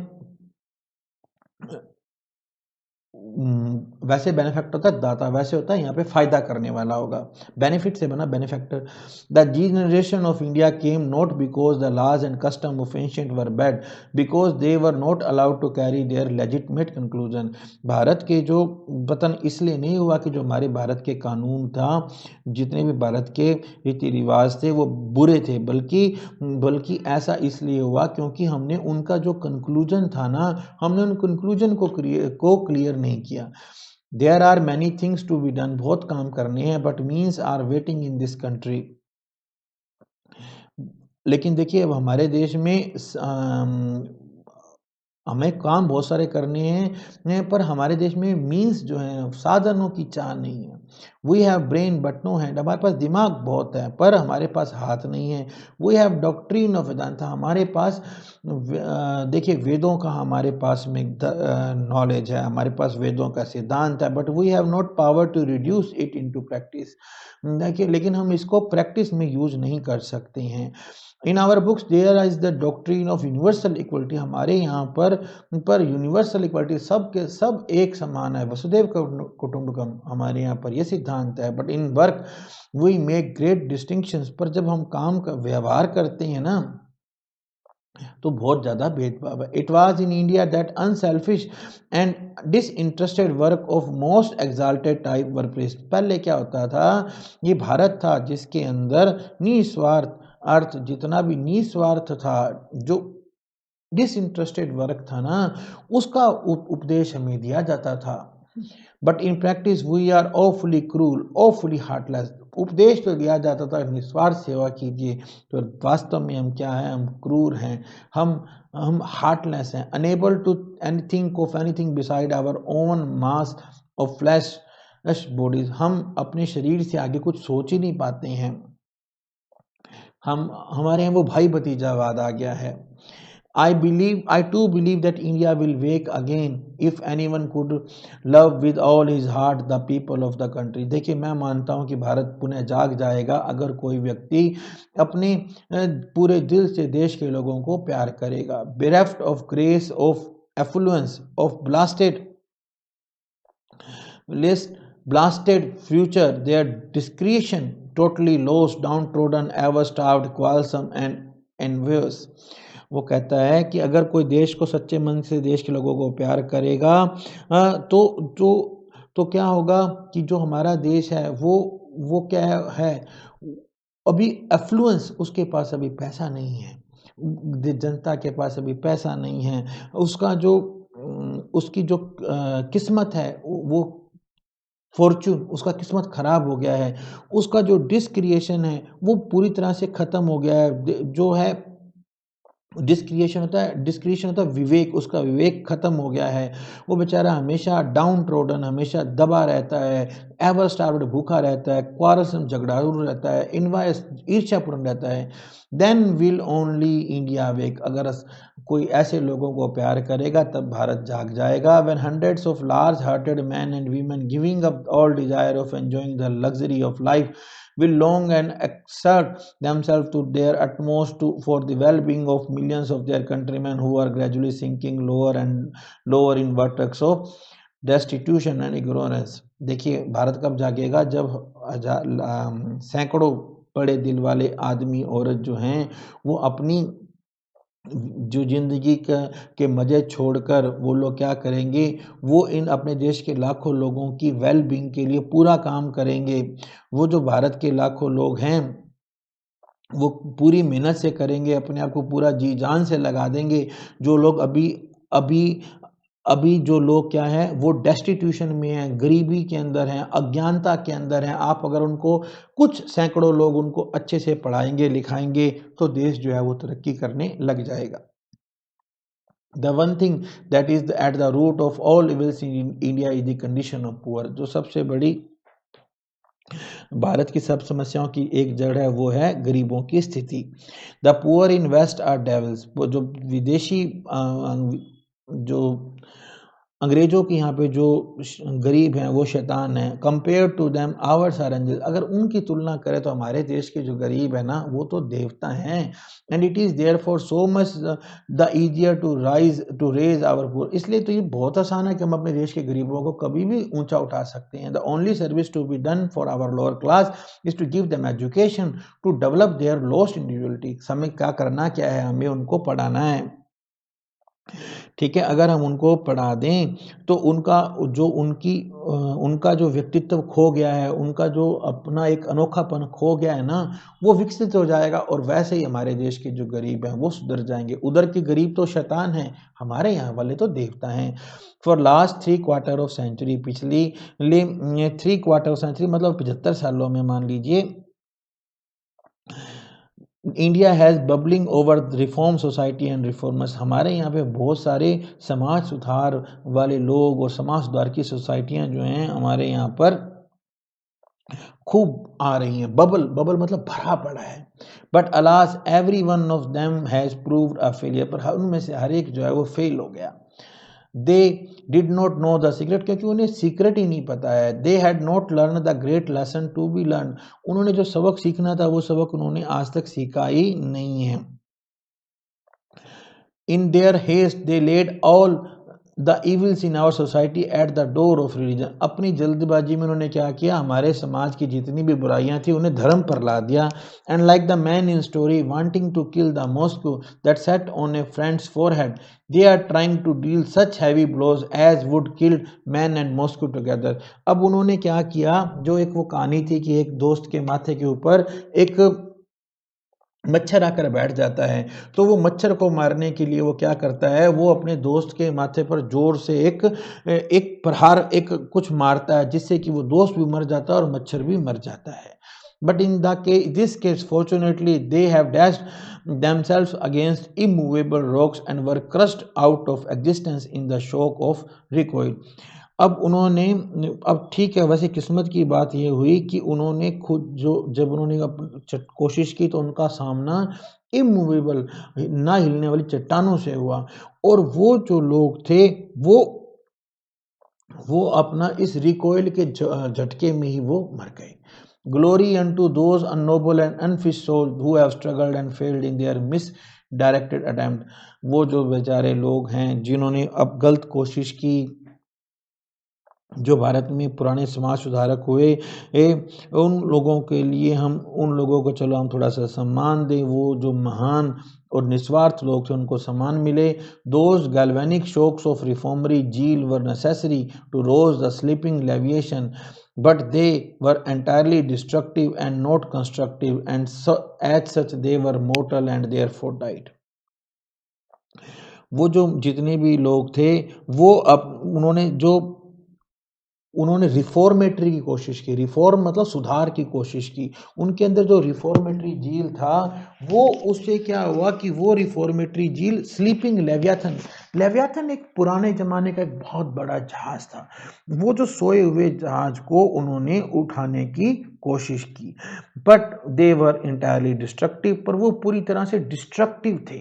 [SPEAKER 1] वैसे बेनिफैक्टर होता है दाता, वैसे होता है यहाँ पे फायदा करने वाला होगा, बेनिफिट से बना benefactor. The generation of India came not because the laws and custom of ancient were bad, because they were not allowed to carry their legitimate conclusion. Bharat के जो पतन इसलिए नहीं हुआ कि जो हमारे भारत के कानून था, जितने भी भारत के रीति रिवाज थे वो बुरे थे, बल्कि ऐसा इसलिए हुआ क्योंकि हमने उनका जो कंक्लूजन था ना, हमने उन कंक्लूजन को क्लियर नहीं किया। There are many things to be done, बहुत काम करने हैं, but means are waiting in this country. लेकिन देखिए अब हमारे देश में हमें काम बहुत सारे करने हैं, पर हमारे देश में मीन्स जो है साधनों की चाह नहीं है। We have brain but no hand, हमारे पास दिमाग बहुत है पर हमारे पास हाथ नहीं है। We have doctrine of Vedanta, हमारे पास देखिए वेदों का हमारे पास में नॉलेज है, हमारे पास वेदों का सिद्धांत है, but we have not power to reduce it into practice. देखिए लेकिन हम इसको प्रैक्टिस में यूज नहीं कर सकते हैं। In our books there is the doctrine of universal equality, हमारे यहाँ पर यूनिवर्सल इक्वलिटी, सब के सब एक समान है, वसुदेव कुटुंबकम, हमारे यहाँ पर यह सिद्धांत है। But in work we make great distinctions, पर जब हम काम का व्यवहार करते हैं ना तो बहुत ज़्यादा भेदभाव है। It was in India that unselfish and disinterested work of most exalted type were pressed. पहले क्या होता था, ये भारत था जिसके अंदर निस्वार्थ अर्थ, जितना भी निस्वार्थ था, जो डिसइंटरेस्टेड वर्क था ना, उसका उपदेश हमें दिया जाता था। But in practice we are awfully cruel, awfully heartless. उपदेश तो दिया जाता था निस्वार्थ सेवा कीजिए, तो वास्तव में हम क्या हैं, हम क्रूर हैं, हम हार्टलेस हैं, unable to anything of anything beside our own mass of flesh bodies. हम अपने शरीर से आगे कुछ सोच ही नहीं पाते हैं, हमारे यहाँ वो भाई भतीजावाद आ गया है। I too believe that India will wake again if anyone could love with all his heart the people of the country। देखिए मैं मानता हूँ कि भारत पुनः जाग जाएगा अगर कोई व्यक्ति अपने पूरे दिल से देश के लोगों को प्यार करेगा। Bereft of grace, of affluence, of blasted future, their discretion totally lost, downtrodden, ever starved, quarrelsome and envious। वो कहता है कि अगर कोई देश को सच्चे मन से देश के लोगों को प्यार करेगा तो क्या होगा कि जो हमारा देश है वो क्या है, अभी एफ्लुएंस, उसके पास अभी पैसा नहीं है, जनता के पास अभी पैसा नहीं है, उसकी जो किस्मत है वो फॉर्चून, उसका किस्मत खराब हो गया है, उसका जो डिस्क्रिएशन है वो पूरी तरह से ख़त्म हो गया है। जो है डिस्क्रिएशन होता है विवेक, उसका विवेक खत्म हो गया है, वो बेचारा हमेशा डाउन ट्रोडन, हमेशा दबा रहता है, एवर स्टार्व्ड, भूखा रहता है, क्वारसम, झगड़ालू रहता है, इनवाइस, ईर्ष्यापूर्ण रहता है। देन विल ओनली इंडिया वेक, अगर कोई ऐसे लोगों को प्यार करेगा तब भारत जाग जाएगा। When hundreds of large hearted man and women giving up all desire of enjoying the luxury of life will long and exert themselves to their utmost for the well-being of millions of their countrymen who are gradually sinking lower and lower in vortex of destitution and ignorance. देखिए भारत कब जागेगा, जब सैकड़ों बड़े दिल वाले आदमी औरत जो हैं वो अपनी जो ज़िंदगी के मज़े छोड़कर वो लोग क्या करेंगे, वो इन अपने देश के लाखों लोगों की वेल बीइंग के लिए पूरा काम करेंगे। वो जो भारत के लाखों लोग हैं वो पूरी मेहनत से करेंगे, अपने आप को पूरा जी जान से लगा देंगे। जो लोग अभी अभी अभी जो लोग क्या हैं वो डेस्टिट्यूशन में हैं, गरीबी के अंदर हैं, अज्ञानता के अंदर हैं, आप अगर उनको कुछ सैकड़ों लोग उनको अच्छे से पढ़ाएंगे लिखाएंगे तो देश जो है वो तरक्की करने लग जाएगा। The one thing that is at the root of all evils in India is the condition of poor. जो सबसे बड़ी भारत की सब समस्याओं की एक जड़ है वो है गरीबों की स्थिति। The poor in west are devils. वो जो विदेशी जो अंग्रेजों के यहाँ पे जो गरीब हैं वो शैतान हैं। Compare to them ours are angel. अगर उनकी तुलना करें तो हमारे देश के जो गरीब है ना वो तो देवता हैं। And it is therefore so much the easier to raise our poor. इसलिए तो ये बहुत आसान है कि हम अपने देश के गरीबों को कभी भी ऊंचा उठा सकते हैं। The only service to be done for our lower class is to give them education to develop their lost individuality. हमें क्या करना क्या है, हमें उनको पढ़ाना है, ठीक है। अगर हम उनको पढ़ा दें तो उनका जो व्यक्तित्व खो गया है, उनका जो अपना एक अनोखापन खो गया है ना वो विकसित हो जाएगा। और वैसे ही हमारे देश के जो गरीब हैं वो सुधर जाएंगे। उधर के गरीब तो शैतान हैं, हमारे यहाँ वाले तो देवता हैं। फॉर लास्ट 3/4 ऑफ सेंचुरी, पिछली 3/4 ऑफ सेंचुरी मतलब 75 सालों में मान लीजिए, India has bubbling over reform society and reformers. हमारे यहाँ पे बहुत सारे समाज सुधार वाले लोग और समाज सुधार की सोसाइटियाँ जो हैं हमारे यहाँ पर खूब आ रही हैं। बबल मतलब भरा पड़ा है। But alas every one of them has proved a failure. पर उनमें से हर एक जो है वो फेल हो गया। They did not know the secret, क्योंकि उन्हें सीक्रेट ही नहीं पता है। They had not learn the great lesson to be learn. उन्होंने जो सबक सीखना था वो सबक उन्होंने आज तक सीखा ही नहीं है। In their haste they laid all the evils in our society at the door of religion. अपनी जल्दबाजी में उन्होंने क्या किया, हमारे समाज की जितनी भी बुराइयां थी उन्हें धर्म पर ला दिया। And like the man in story wanting to kill the mosquito that sat on a friend's forehead, they are trying to deal such heavy blows as would kill man and mosquito together. अब उन्होंने क्या किया, जो एक वो कहानी थी कि एक दोस्त के माथे के ऊपर एक मच्छर आकर बैठ जाता है, तो वो मच्छर को मारने के लिए वो क्या करता है, वो अपने दोस्त के माथे पर जोर से एक प्रहार एक कुछ मारता है जिससे कि वो दोस्त भी मर जाता है और मच्छर भी मर जाता है। But in this case fortunately they have dashed themselves against immovable rocks and were crushed out of existence in the shock of recoil। अब उन्होंने, अब ठीक है, वैसे किस्मत की बात ये हुई कि उन्होंने खुद जो जब उन्होंने कोशिश की तो उनका सामना इमूवेबल ना हिलने वाली चट्टानों से हुआ। और वो जो लोग थे वो अपना इस रिकॉइल के झटके में ही वो मर गए। Glory unto those unnoble and unfit souls who have struggled and failed in their misdirected attempt। वो जो बेचारे लोग हैं जिन्होंने अब गलत कोशिश की, जो भारत में पुराने समाज सुधारक हुए, उन लोगों के लिए हम उन लोगों को चलो हम थोड़ा सा सम्मान दें। वो जो महान और निस्वार्थ लोग थे उनको सम्मान मिले। Those galvanic shocks of reformatory zeal were necessary to rouse the sleeping leviathan, but they were entirely destructive and not constructive and as such they were mortal and therefore died. वो जो जितने भी लोग थे वो अब उन्होंने रिफॉर्मेटरी की कोशिश की। रिफॉर्म मतलब सुधार की कोशिश की। उनके अंदर जो रिफॉर्मेटरी जील था वो उससे क्या हुआ कि वो रिफॉर्मेटरी जील स्लीपिंग लेवियाथन एक पुराने जमाने का एक बहुत बड़ा जहाज था। वो जो सोए हुए जहाज को उन्होंने उठाने की कोशिश की, but they were entirely destructive. पर वो पूरी तरह से डिस्ट्रक्टिव थे,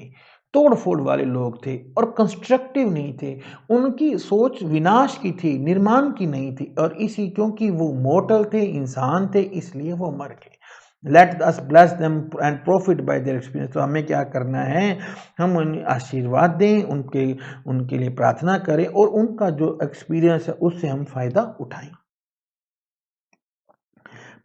[SPEAKER 1] तोड़ फोड़ वाले लोग थे और कंस्ट्रक्टिव नहीं थे। उनकी सोच विनाश की थी, निर्माण की नहीं थी। और इसी क्योंकि वो मोर्टल थे, इंसान थे, इसलिए वो मर गए। Let us bless them and profit by their experience. तो हमें क्या करना है, हम उन्हें आशीर्वाद दें, उनके लिए प्रार्थना करें और उनका जो एक्सपीरियंस है उससे हम फायदा उठाएं।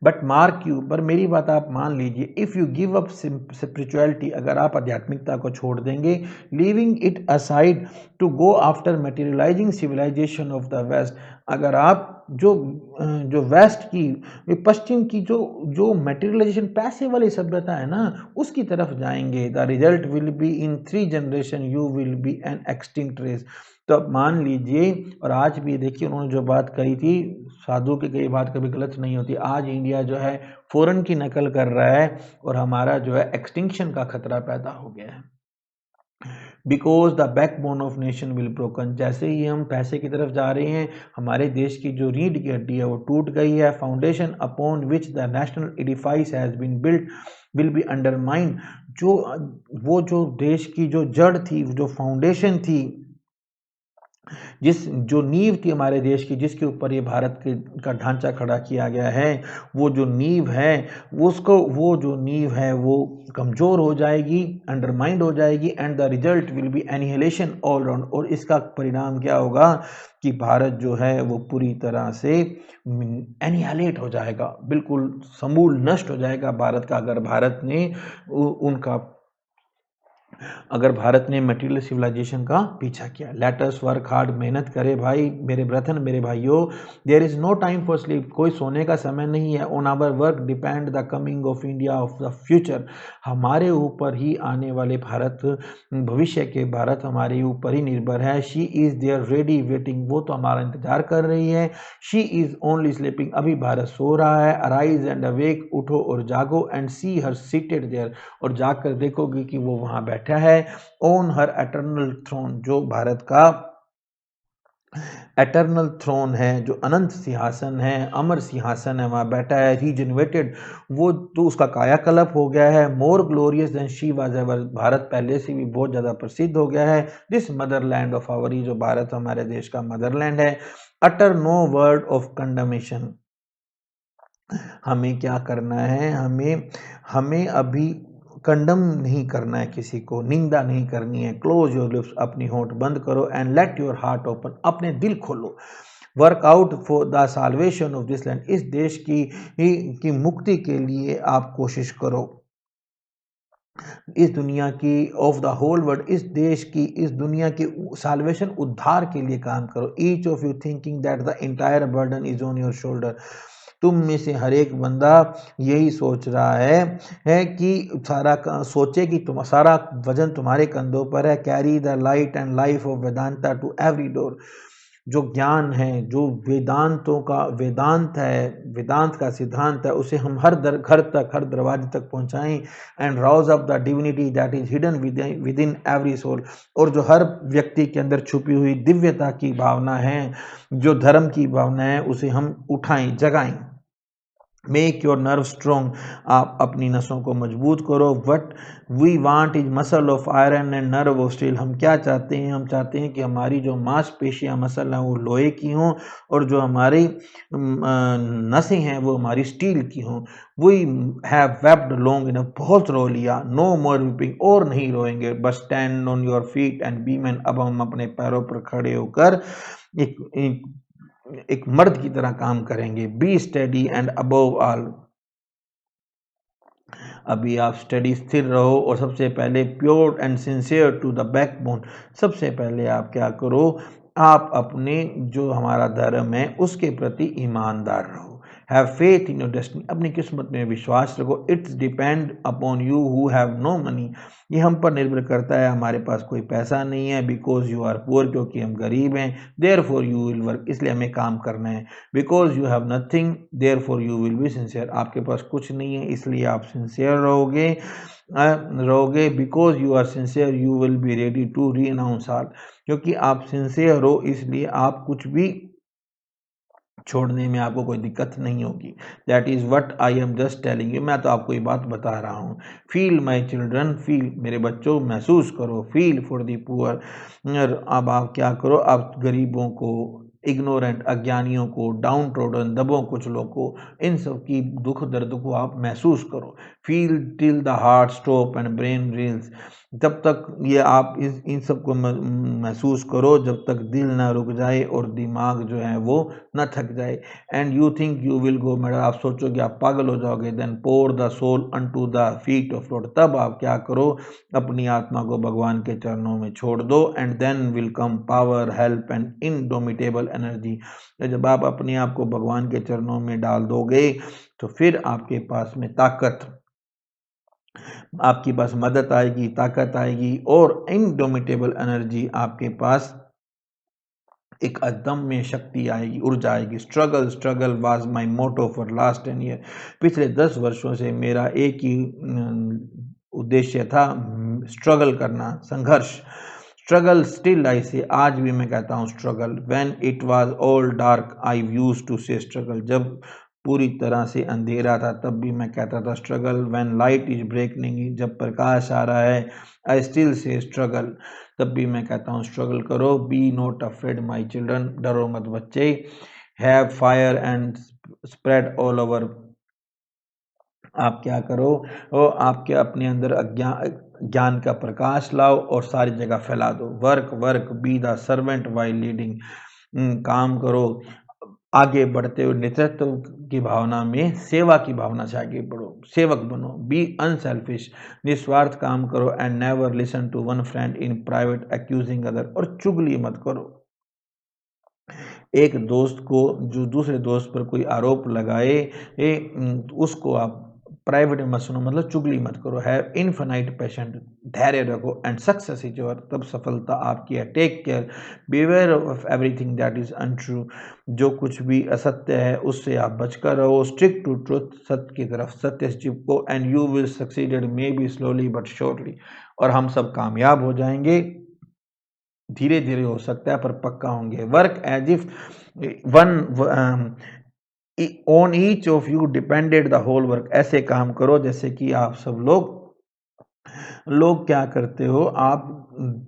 [SPEAKER 1] बट मार्क यू, पर मेरी बात आप मान लीजिए, if you give up spirituality, अगर आप आध्यात्मिकता को छोड़ देंगे, leaving it aside to go after materialising civilisation of the west, अगर आप जो वेस्ट की, पश्चिम की जो मटेरियलाइजेशन पैसे वाली सभ्यता है ना, उसकी तरफ जाएंगे, the result will be in 3 generation you will be an extinct race. तो अब मान लीजिए, और आज भी देखिए उन्होंने जो बात कही थी, साधु की कई बात कभी गलत नहीं होती। आज इंडिया जो है फॉरेन की नकल कर रहा है और हमारा जो है एक्सटिंक्शन का खतरा पैदा हो गया है। Because the backbone of nation will broken, जैसे ही हम पैसे की तरफ जा रहे हैं, हमारे देश की जो रीढ़ की हड्डी है वो टूट गई है। Foundation upon which the national edifice has been built will be undermined, जो देश की जो जड़ थी, जो फाउंडेशन थी, जो नींव थी हमारे देश की, जिसके ऊपर ये भारत का ढांचा खड़ा किया गया है, वो जो नींव है वो कमज़ोर हो जाएगी, अंडरमाइंड हो जाएगी, and the result will B annihilation all round. और इसका परिणाम क्या होगा कि भारत जो है वो पूरी तरह से एनिहिलेट हो जाएगा, बिल्कुल समूल नष्ट हो जाएगा भारत का, अगर भारत ने मटेरियल सिविलाइजेशन का पीछा किया। लेट अस वर्क हार्ड, मेहनत करे भाई, मेरे ब्रथन, मेरे भाइयों। There is no time for sleep, कोई सोने का समय नहीं है। On our work depend the coming of India of the future, हमारे ऊपर ही आने वाले भारत, भविष्य के भारत हमारे ऊपर ही निर्भर है। She is there ready waiting, वो तो हमारा इंतजार कर रही है। शी इज ओनली स्लीपिंग, अभी भारत सो रहा है। अराइज एंड अवेक, उठो और जागो, and see her seated there, और जाकर देखोगे कि वो वहां बैठा है। ऑन हर एटर्नल थ्रोन, जो भारत का एटर्नल थ्रोन है, जो अनंत सिंहासन है, अमर सिंहासन है, वहां बैठा है। रीजनरेटेड, वो तो उसका कायाकल्प हो गया है। More glorious than she was ever, Bharat पहले से भी बहुत ज्यादा प्रसिद्ध हो गया है। दिस मदरलैंड ऑफ आवर, जो भारत हमारे देश का मदरलैंड है। अटर नो वर्ड ऑफ कंडमेशन, हमें क्या करना है, हमें अभी कंडम नहीं करना है, किसी को निंदा नहीं करनी है। क्लोज योर लिप्स, अपनी होंठ बंद करो, and let your heart open, अपने दिल खोलो। Work out for the salvation of this land, इस देश की मुक्ति के लिए आप कोशिश करो। इस दुनिया की, ऑफ द होल वर्ल्ड, इस देश की, इस दुनिया की साल्वेशन, उद्धार के लिए काम करो। Each of you thinking that the entire burden is on your shoulder, तुम में से हर एक बंदा यही सोच रहा है कि सोचे कि सारा वजन तुम्हारे कंधों पर है। Carry the light and life of Vedanta to every door, जो ज्ञान है, जो वेदांत का सिद्धांत है, उसे हम हर घर तक, हर दरवाजे तक पहुंचाएं। And rouse up the divinity that is hidden within every soul, और जो हर व्यक्ति के अंदर छुपी हुई दिव्यता की भावना है, जो धर्म की भावना है, उसे हम उठाएं, जगाएं। मेक योर नर्व स्ट्रॉन्ग, आप अपनी नसों को मजबूत करो। What we want is muscle of iron and nerve of steel, हम क्या चाहते हैं, हम चाहते हैं कि हमारी जो मांसपेशियां, मसल हैं, वो लोहे की हों, और जो हमारी नसें हैं वो हमारी स्टील की हों। We have wept long enough, बहुत रो लिया। नो मोर वीपिंग, और नहीं रोएंगे। बस stand on your feet and be man, अब हम अपने पैरों पर खड़े होकर एक मर्द की तरह काम करेंगे। Be steady and above all, अभी आप स्टडी, स्थिर रहो, और सबसे पहले pure and sincere to the backbone, सबसे पहले आप क्या करो, आप अपने जो हमारा धर्म है उसके प्रति ईमानदार रहो। Have faith in your destiny, अपनी किस्मत में विश्वास रखो। It's depend upon you who have no money, ये हम पर निर्भर करता है, हमारे पास कोई पैसा नहीं है। बिकॉज यू आर पुअर, क्योंकि हम गरीब हैं। Therefore you will work, इसलिए हमें काम करना है। Because you have nothing, therefore you will be sincere, आपके पास कुछ नहीं है, इसलिए आप सिंसियर रहोगे। Because you are sincere you will be ready to renounce all, क्योंकि आप सिंसियर हो, इसलिए आप कुछ भी छोड़ने में आपको कोई दिक्कत नहीं होगी। That is what I am just telling you, मैं तो आपको ये बात बता रहा हूँ। फील माई चिल्ड्रन, फील, मेरे बच्चों महसूस करो। फील फॉर दी पुअर, अब आप क्या करो, आप गरीबों को इग्नोरेंट अज्ञानियों को, डाउन ट्रोडन दबों कुचलों को, इन सब की दुख दर्द को आप महसूस करो। Feel till the heart stop and brain reels, जब तक ये आप इन सब को महसूस करो, जब तक दिल ना रुक जाए और दिमाग जो है वो ना थक जाए। And you think you will go mad, आप सोचोगे आप पागल हो जाओगे। Then pour the soul unto the feet of Lord, तब आप क्या करो, अपनी आत्मा को भगवान के चरणों में छोड़ दो। And then will come power, help and indomitable energy, जब आप अपने आप को भगवान के चरणों में डाल दोगे तो फिर आपके पास में ताकत, आपके पास मदद आएगी, ताकत आएगी और इनडोमिटेबल एनर्जी, आपके पास एक अदम्य शक्ति आएगी, ऊर्जा आएगी। Struggle struggle was my motto for last 10 year, पिछले 10 वर्षों से मेरा एक ही उद्देश्य था, स्ट्रगल करना, संघर्ष। स्ट्रगल स्टिल आई से, आज भी मैं कहता हूँ struggle. When it was all dark I used to say struggle, जब पूरी तरह से अंधेरा था तब भी मैं कहता था struggle. When light is breaking, जब प्रकाश आ रहा है, आई स्टिल से स्ट्रगल, तब भी मैं कहता हूँ स्ट्रगल करो। Be not afraid my children, डरो मत बच्चे। Have fire and spread all over, आप क्या करो, आपके अपने अंदर ज्ञान का प्रकाश लाओ और सारी जगह फैला दो। Work work be the servant while leading, काम करो, आगे बढ़ते हुए नेतृत्व की भावना में, सेवा की भावना से आगे बढ़ो, सेवक बनो। बी अनसेल्फिश, निस्वार्थ काम करो। And never listen to one friend in private accusing other, और चुगली मत करो। एक दोस्त को जो दूसरे दोस्त पर कोई आरोप लगाए, उसको आप प्राइवेट में मत सुनो, मतलब चुगली मत करो। हैव इनफाइनाइट पेशेंट, धैर्य रखो। एंड सक्सेस इज योर, तब सफलता आपकी है। Take care, beware of everything that is untrue, जो कुछ भी असत्य है उससे आप बचकर रहो। स्टिक टू ट्रुथ, सत्य की तरफ, सत्य से चिपको। And you will succeeded, may be slowly but surely, और हम सब कामयाब हो जाएंगे, धीरे धीरे हो सकता है पर पक्का होंगे। Work as if one on each of you depended the whole work, ऐसे काम करो जैसे कि आप सब लोग क्या करते हो, आप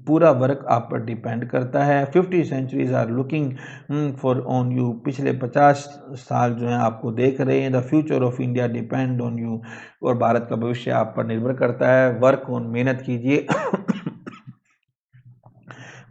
[SPEAKER 1] पूरा वर्क आप पर डिपेंड करता है। 50 centuries are looking for on you, पिछले 50 साल जो है आपको देख रहे हैं। The future of India depend on you, और भारत का भविष्य आप पर निर्भर करता है। वर्क ऑन, मेहनत कीजिए।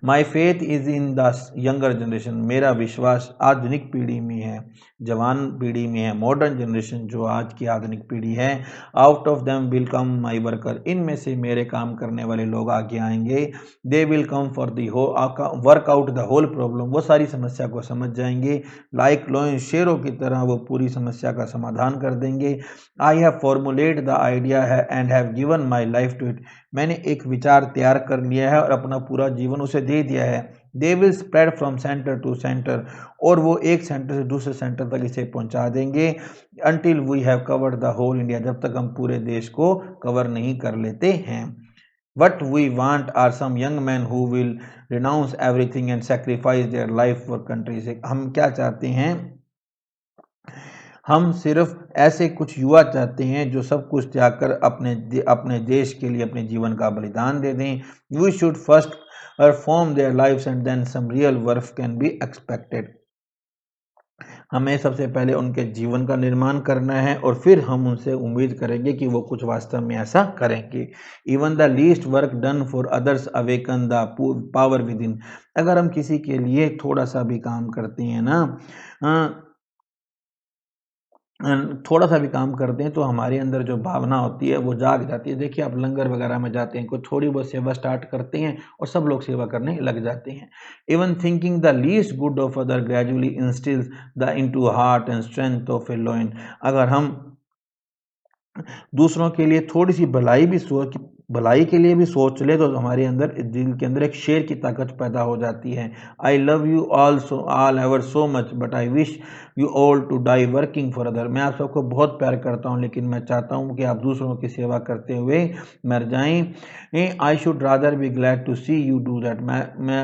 [SPEAKER 1] My faith is in the younger generation, मेरा विश्वास आधुनिक पीढ़ी में है, जवान पीढ़ी में है, मॉडर्न जनरेशन जो आज की आधुनिक पीढ़ी है। Out of them will come my worker, इनमें से मेरे काम करने वाले लोग आगे आएंगे। They will come for the work out the whole problem, वो सारी समस्या को समझ जाएंगे। लाइक लोइन, शेरों की तरह वो पूरी समस्या का समाधान कर देंगे। I have formulate the idea है and have given my life to it, मैंने एक विचार तैयार कर लिया है और अपना पूरा जीवन उसे दे दिया है। They will spread from centre to centre, और वो एक सेंटर से दूसरे सेंटर तक इसे पहुंचा देंगे। Until we have covered the whole India, जब तक हम पूरे देश को कवर नहीं कर लेते हैं। What we want are some young man who will renounce everything and sacrifice their life for country से, हम क्या चाहते हैं, हम सिर्फ ऐसे कुछ युवा चाहते हैं जो सब कुछ त्याग कर अपने देश के लिए अपने जीवन का बलिदान दे दें। We should first perform their lives and then some real work can be expected, हमें सबसे पहले उनके जीवन का निर्माण करना है और फिर हम उनसे उम्मीद करेंगे कि वो कुछ वास्तव में ऐसा करेंगे। Even the least work done for others awaken the power with in, अगर हम किसी के लिए थोड़ा सा भी काम करते हैं ना, थोड़ा सा भी काम करते हैं तो हमारे अंदर जो भावना होती है वो जाग जाती है। देखिए आप लंगर वगैरह में जाते हैं, कुछ थोड़ी बहुत सेवा स्टार्ट करते हैं और सब लोग सेवा करने लग जाते हैं। Even thinking the least good of other gradually instils the into heart and strength of a lion, अगर हम दूसरों के लिए थोड़ी सी भलाई के लिए भी सोच ले तो हमारे अंदर, दिल के अंदर एक शेर की ताकत पैदा हो जाती है। I love you all ever so much but I wish you all to die working for other, मैं आप सबको बहुत प्यार करता हूँ लेकिन मैं चाहता हूँ कि आप दूसरों की सेवा करते हुए मर जाएं। I should rather be glad to see you do that, मैं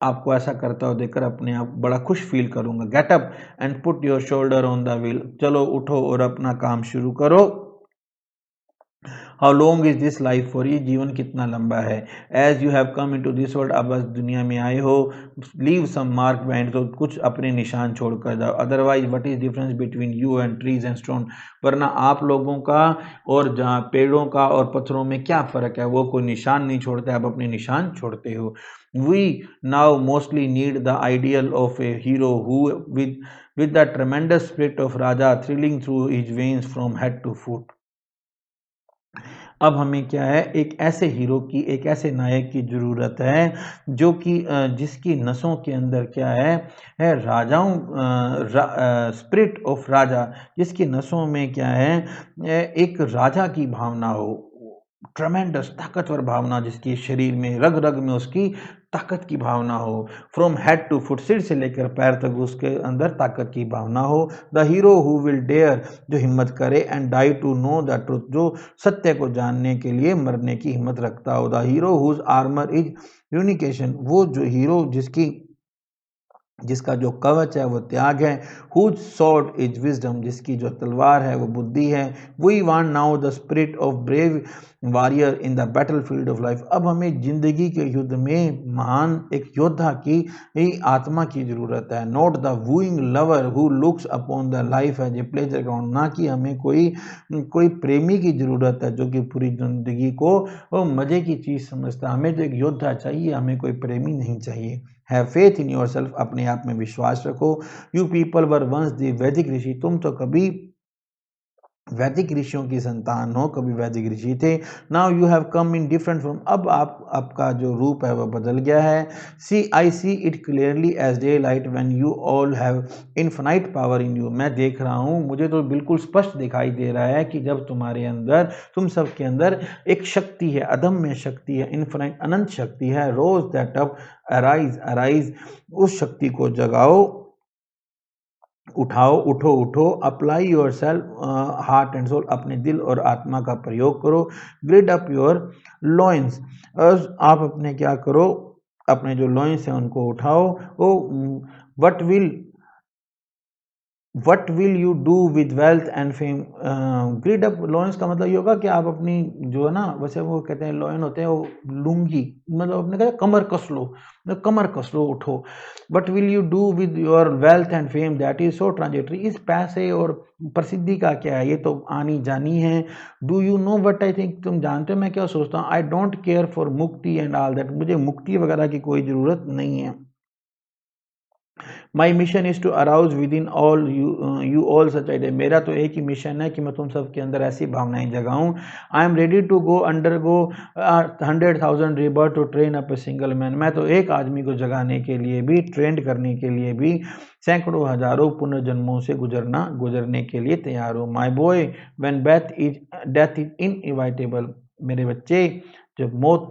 [SPEAKER 1] आपको ऐसा करता हुआ देखकर अपने आप बड़ा खुश फील करूँगा। Get up and put your shoulder on the wheel, चलो उठो और अपना काम शुरू करो। How long is this life for, ये जीवन कितना लंबा है। As you have come into this world, अब बस दुनिया में आए हो, लीव सम मार्क बिहाइंड, तो कुछ अपने निशान छोड़ कर जाओ। Otherwise what is difference between you and trees and stone, वरना आप लोगों का और जहाँ पेड़ों का और पत्थरों में क्या फ़र्क है, वो कोई निशान नहीं छोड़ते, आप अपने निशान छोड़ते हो। We now mostly need the ideal of a hero who with the tremendous spirit of Raja thrilling through his veins from head to foot। अब हमें क्या है, एक ऐसे हीरो की, एक ऐसे नायक की ज़रूरत है जो कि जिसकी नसों के अंदर क्या है राजाओं स्पिरिट ऑफ राजा, जिसकी नसों में क्या है एक राजा की भावना हो, ट्रमेंडस ताकतवर भावना, जिसकी शरीर में रग रग में उसकी ताकत की भावना हो। फ्रॉम हेड टू फुट, सिर से लेकर पैर तक उसके अंदर ताकत की भावना हो। The hero who will dare, जो हिम्मत करे, and die to know the truth, जो सत्य को जानने के लिए मरने की हिम्मत रखता हो। The hero whose armour is renunciation, वो जो हीरो जिसका जो कवच है वो त्याग है। हुज सॉर्ड इज विजडम, जिसकी जो तलवार है वो बुद्धि है। We want now the spirit of brave warrior in the battle field of life, अब हमें जिंदगी के युद्ध में महान एक योद्धा की आत्मा की जरूरत है। Not the wooing lover who looks upon the life as a pleasure ground, ना कि हमें कोई प्रेमी की जरूरत है जो कि पूरी जिंदगी को मजे की चीज समझता है। हमें तो एक योद्धा चाहिए, हमें कोई प्रेमी नहीं चाहिए। Have faith in your self, अपने आप में विश्वास रखो। You people were once the Vedic rishi, तुम तो कभी वैदिक ऋषियों की संतान हो, कभी वैदिक ऋषि थे। Now you have come in different form, अब आपका जो रूप है वह बदल गया है। See I see it clearly as daylight when you all have infinite power in you, मैं देख रहा हूँ, मुझे तो बिल्कुल स्पष्ट दिखाई दे रहा है कि जब तुम्हारे अंदर, तुम सब के अंदर एक शक्ति है, अदम्य शक्ति है, इन्फिनाइट अनंत शक्ति है। Rouse that up arise arise, उस शक्ति को जगाओ, उठाओ, उठो उठो। Apply your self heart and soul, अपने दिल और आत्मा का प्रयोग करो। ग्रिड अप योर लॉइंस, आप अपने क्या करो, अपने जो लॉइंस हैं उनको उठाओ। O what will you do with wealth and fame, gird up lions का मतलब ये होगा कि आप अपनी जो है ना, वैसे वो कहते हैं लॉयन होते हैं वो लुंगी, मतलब अपने कहते हैं कमर कस लो, मतलब कमर कस लो, उठो। But will you do with your wealth and fame that is so transitory, इस पैसे और प्रसिद्धि का क्या है, ये तो आनी जानी है। Do you know what I think, तुम जानते हो मैं क्या सोचता हूँ। I don't care for mukti and all that, मुझे मुक्ति वगैरह की कोई ज़रूरत नहीं है। My mission is to arouse within all you all such idea, मेरा तो एक ही मिशन है कि मैं तुम सब के अंदर ऐसी भावनाएं जगाऊं। I am ready to go undergo 100,000 rebirth to train up a single man, मैं तो एक आदमी को जगाने के लिए भी, ट्रेंड करने के लिए भी सैकड़ों हजारों पुनर्जन्मों से गुजरने के लिए तैयार हूँ। My boy when death is inevitable, मेरे बच्चे जब मौत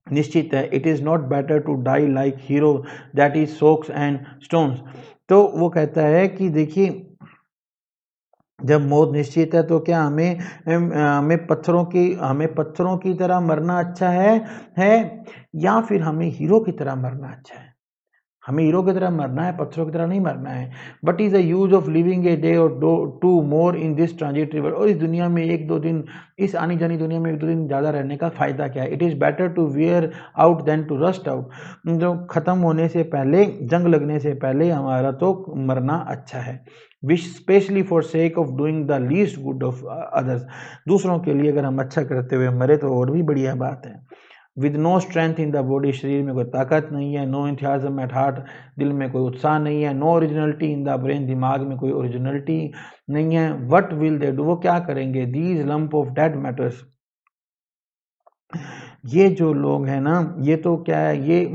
[SPEAKER 1] निश्चित है, it is not better to die like hero that is socks and stones, तो वो कहता है कि देखिए जब मौत निश्चित है तो क्या हमें पत्थरों की तरह मरना अच्छा है या फिर हमें हीरो की तरह मरना अच्छा है। हमें हीरो की तरह मरना है, पत्थरों की तरह नहीं मरना है। But is the use of living a day or two more in this transitory world, और इस दुनिया में एक दो दिन, इस आनी जानी दुनिया में एक दो दिन ज़्यादा रहने का फ़ायदा क्या है। It is better to wear out than to rust out, जो ख़त्म होने से पहले, जंग लगने से पहले हमारा तो मरना अच्छा है। Wish specially for sake of doing the least good of others, दूसरों के लिए अगर हम अच्छा करते हुए मरे तो और भी बढ़िया बात है। With no strength in the body, शरीर में कोई ताकत नहीं है। नो इंथियाजम एट हार्ट, दिल में कोई उत्साह नहीं है। No originality in the brain, दिमाग में कोई ओरिजिनलिटी नहीं है। वट विल दे डू, वो क्या करेंगे। These lump of dead matters, ये जो लोग हैं ना, ये तो क्या है, ये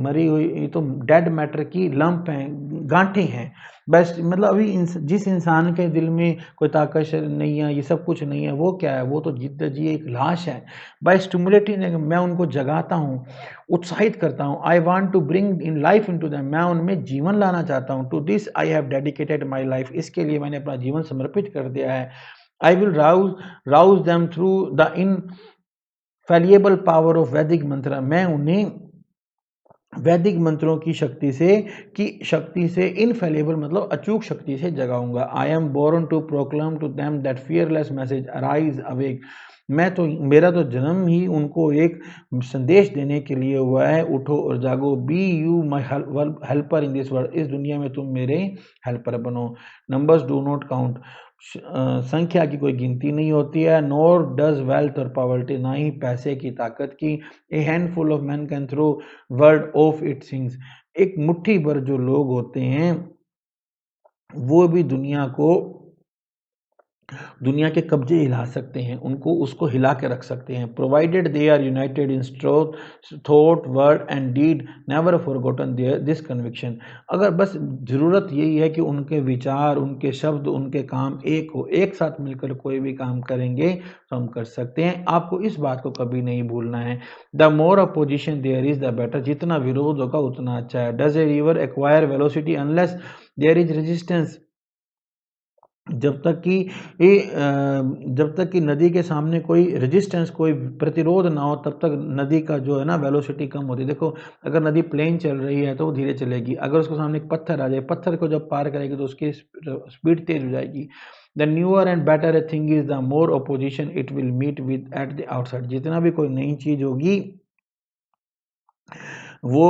[SPEAKER 1] मरी हुई, ये तो डेड मैटर की लंप हैं, गांठें हैं बस। मतलब अभी जिस इंसान के दिल में कोई ताकत नहीं है, ये सब कुछ नहीं है, वो क्या है, वो तो जिद्द जी एक लाश है। बाय स्टिमुलेटिंग, मैं उनको जगाता हूँ, उत्साहित करता हूँ। I want to bring in life into them, मैं उनमें जीवन लाना चाहता हूँ। To this I have dedicated my life, इसके लिए मैंने अपना जीवन समर्पित कर दिया है। I will rouse them through the infallible power of Vedic mantra, मैं उन्हें वैदिक मंत्रों की शक्ति से इनफेलेबल मतलब अचूक शक्ति से जगाऊंगा। I am born to proclaim to them that fearless message, arise awake. मेरा तो जन्म ही उनको एक संदेश देने के लिए हुआ है, उठो और जागो। Be you my helper in this world, इस दुनिया में तुम मेरे हेल्पर बनो। नंबर्स डू नॉट काउंट, संख्या की कोई गिनती नहीं होती है। Nor does wealth or poverty, ना ही पैसे की ताकत की। A handful of man can throw world off it things, एक मुट्ठी भर जो लोग होते हैं वो भी दुनिया के कब्जे हिला सकते हैं, उनको उसको हिला के रख सकते हैं। Provided they are united in thought word and deed, never forgotten this conviction. अगर बस ज़रूरत यही है कि उनके विचार, उनके शब्द, उनके काम एक हो, एक साथ मिलकर कोई भी काम करेंगे तो हम कर सकते हैं। आपको इस बात को कभी नहीं भूलना है। The more opposition there is the better, जितना विरोध होगा उतना अच्छा है। Does a river acquire velocity unless there is resistance, जब तक कि नदी के सामने कोई रेजिस्टेंस, कोई प्रतिरोध ना हो, तब तक नदी का जो है ना वेलोसिटी कम होती है। देखो, अगर नदी प्लेन चल रही है तो वो धीरे चलेगी, अगर उसके सामने एक पत्थर आ जाए, पत्थर को जब पार करेगी तो उसकी स्पीड तेज हो जाएगी। The newer and better a thing is the more opposition it will meet with at the outside. जितना भी कोई नई चीज होगी वो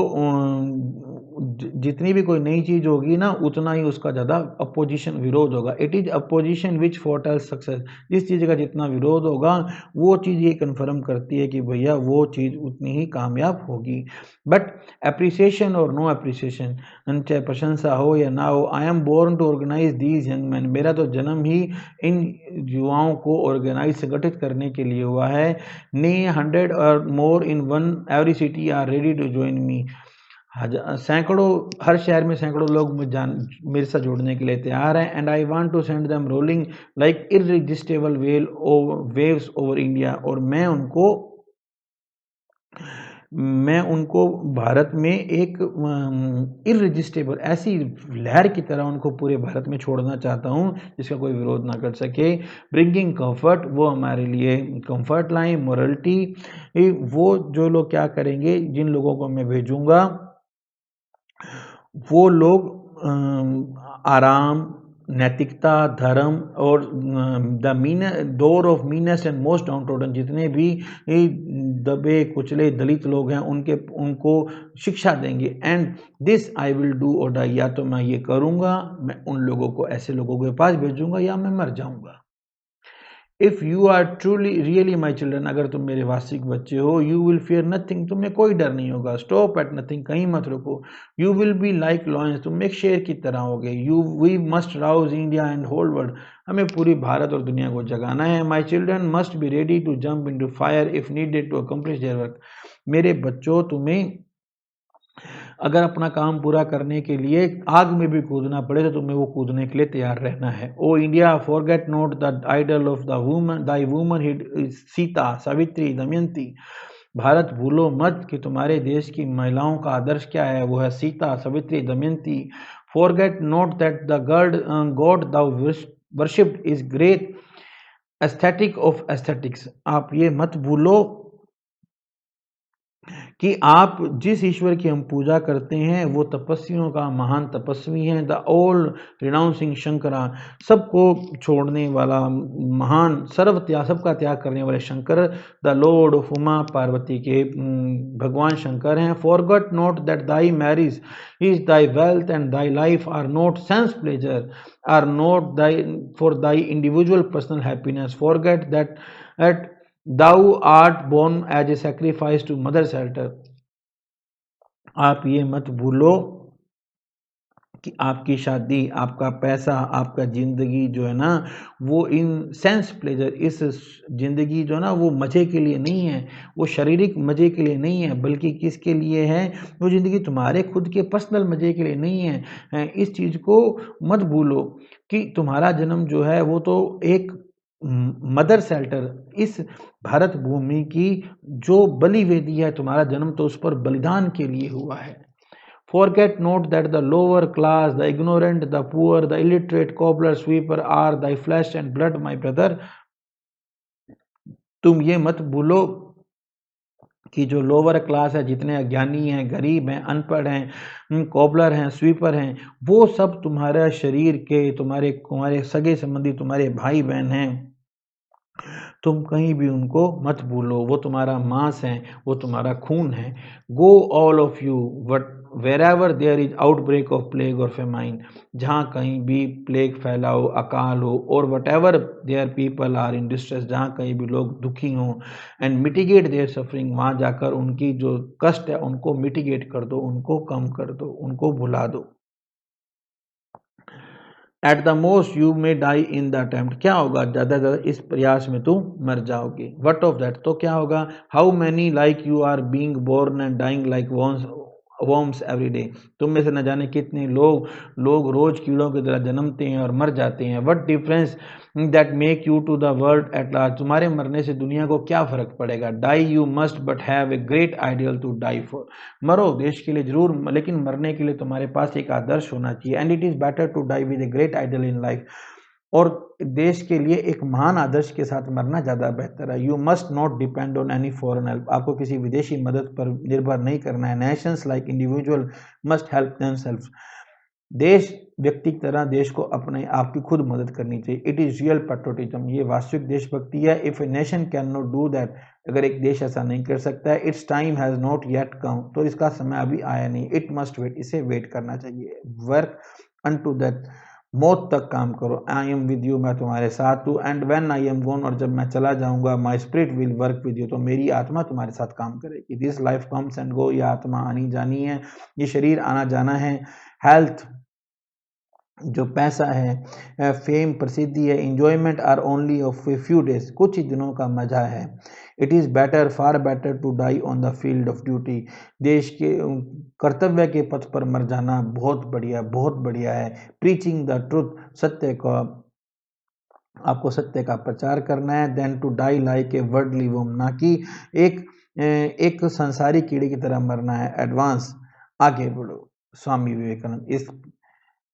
[SPEAKER 1] जितनी भी कोई नई चीज होगी ना, उतना ही उसका ज़्यादा अपोजिशन, विरोध होगा। It is opposition which फोरटेल्स success, जिस चीज़ का जितना विरोध होगा वो चीज़ ये कन्फर्म करती है कि भैया वो चीज़ उतनी ही कामयाब होगी। But appreciation or no appreciation, चाहे प्रशंसा हो या ना हो, I am born to organise these young man, मेरा तो जन्म ही इन युवाओं को ऑर्गेनाइज, संगठित करने के लिए हुआ है। ने 100 और more in one every city are ready to join me, सैकड़ों, हर शहर में सैकड़ों लोग मेरे साथ जुड़ने के लिए तैयार हैं। And I want to send them rolling like irresistible waves over India, और मैं उनको भारत में एक इररेजिस्टिबल, ऐसी लहर की तरह उनको पूरे भारत में छोड़ना चाहता हूँ जिसका कोई विरोध ना कर सके। ब्रिंगिंग कंफर्ट, वो हमारे लिए कंफर्ट लाएं। मोरलिटी, वो जो लोग क्या करेंगे, जिन लोगों को मैं भेजूंगा वो लोग आराम, नैतिकता, धर्म और the door of meanest and most downtrodden, जितने भी दबे कुचले दलित लोग हैं उनको शिक्षा देंगे। And this I will do और डाई, या तो मैं ये करूँगा, मैं उन लोगों को, ऐसे लोगों के पास भेजूंगा, या मैं मर जाऊंगा। If you are truly really my children, अगर तुम मेरे वास्तविक बच्चे हो, यू विल फियर नथिंग, तुम्हें कोई डर नहीं होगा। स्टॉप एट नथिंग, कहीं मत रुको। You will be like lions, तुम एक शेर की तरह होगे। We must rouse India and whole world, हमें पूरी भारत और दुनिया को जगाना है। My children must be ready to jump into fire if needed to accomplish their work, मेरे बच्चों तुम्हें अगर अपना काम पूरा करने के लिए आग में भी कूदना पड़े तो तुम्हें वो कूदने के लिए तैयार रहना है। O India, forget not the ideal of the woman, thy womanhood Sita, Savitri, Damayanti. Bharat भूलो मत कि तुम्हारे देश की महिलाओं का आदर्श क्या है, वो है Sita, Savitri, Damayanti. Forget not that the god thou worshipped is great aesthetic of aesthetics, आप ये मत भूलो कि आप जिस ईश्वर की हम पूजा करते हैं वो तपस्वियों का महान तपस्वी हैं। द ऑल रिनाउंसिंग शंकरा, सबको छोड़ने वाला महान, सबका त्याग करने वाले Shankar. The lord of Uma, Parvati के भगवान शंकर हैं। Forget not that thy marriage is thy wealth and thy life are not sense pleasure, are not thy for thy individual personal happiness. Forget that at Thou art born as a sacrifice to mother shelter, आप ये मत भूलो कि आपकी शादी, आपका पैसा, आपका जिंदगी जो है ना वो इन सेंस प्लेजर, इस जिंदगी जो है ना वो मजे के लिए नहीं है, वो शारीरिक मजे के लिए नहीं है, बल्कि किसके लिए है, वो जिंदगी तुम्हारे खुद के पर्सनल मजे के लिए नहीं है। इस चीज को मत भूलो कि तुम्हारा जन्म जो है वो तो एक मदर शेल्टर, इस भारत भूमि की जो बलि वेदी है, तुम्हारा जन्म तो उस पर बलिदान के लिए हुआ है। Forget not that the lower class, the ignorant, the poor, the illiterate, cobbler, sweeper are thy flesh and blood, my brother. तुम ये मत भूलो कि जो लोअर क्लास है, जितने अज्ञानी हैं, गरीब हैं, अनपढ़ हैं, कॉबलर हैं, स्वीपर हैं, वो सब तुम्हारे शरीर के, तुम्हारे सगे संबंधी, तुम्हारे भाई बहन हैं। तुम कहीं भी उनको मत भूलो, वो तुम्हारा मांस है, वो तुम्हारा खून है। Go all of you what where ever there is outbreak of plague or famine, जहाँ कहीं भी प्लेग फैला हो, अकाल हो, और whatever there people are in distress, जहाँ कहीं भी लोग दुखी हों, एंड मिटिगेट देयर सफरिंग, वहाँ जाकर उनकी जो कष्ट है उनको मिटिगेट कर दो, उनको कम कर दो, उनको भुला दो। At the most you may die in the attempt, क्या होगा, ज़्यादा ज़्यादा इस प्रयास में तुम मर जाओगे। वट ऑफ दैट, तो क्या होगा, how many like you are being born and dying like worms every day, तुम में से न जाने कितने लोग रोज कीड़ों की तरह जन्मते हैं और मर जाते हैं। What difference that make you to the world at large, तुम्हारे मरने से दुनिया को क्या फर्क पड़ेगा। Die you must but have a great ideal to die for, मरो देश के लिए जरूर, लेकिन मरने के लिए तुम्हारे पास एक आदर्श होना चाहिए। And it is better to die with a great ideal in life, और देश के लिए एक महान आदर्श के साथ मरना ज़्यादा बेहतर है। You must not depend on any foreign help, आपको किसी विदेशी मदद पर निर्भर नहीं करना है। Nations like individual must help themselves, देश व्यक्ति की तरह देश को अपने आप की खुद मदद करनी चाहिए। इट इज़ रियल पेट्रोटिज्म, ये वास्तविक देशभक्ति है। If a nation can not do that, अगर एक देश ऐसा नहीं कर सकता है, it's time has not yet कम, तो इसका समय अभी आया नहीं। इट मस्ट वेट, इसे वेट करना चाहिए। वर्क अनटू दैट, मौत तक काम करो। आई एम विद यू, मैं तुम्हारे साथ हूँ। एंड व्हेन आई एम गोन, और जब मैं चला जाऊंगा, my spirit will work with you, तो मेरी आत्मा तुम्हारे साथ काम करेगी। This life comes and go, ये आत्मा आनी जानी है, ये शरीर आना जाना है। हेल्थ जो पैसा है, फेम प्रसिद्धि है, enjoyment are only of a few days, कुछ ही दिनों का मजा है। It is better, far better to die on the field of duty, देश के कर्तव्य के पथ पर मर जाना बहुत बढ़िया है। प्रीचिंग द ट्रुथ, सत्य का, आपको सत्य का प्रचार करना है। Then to die like a worldly woman, ना कि एक संसारी कीड़े की तरह मरना है। एडवांस, आगे बढ़ो। स्वामी विवेकानंद, इस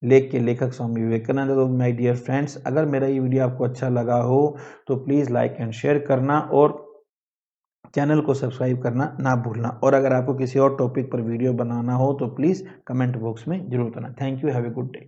[SPEAKER 1] लेख के लेखक स्वामी विवेकानंद। तो माय डियर फ्रेंड्स, अगर मेरा ये वीडियो आपको अच्छा लगा हो तो प्लीज़ लाइक एंड शेयर करना, और चैनल को सब्सक्राइब करना ना भूलना। और अगर आपको किसी और टॉपिक पर वीडियो बनाना हो तो प्लीज़ कमेंट बॉक्स में जरूर बताना। Thank you, have a good day.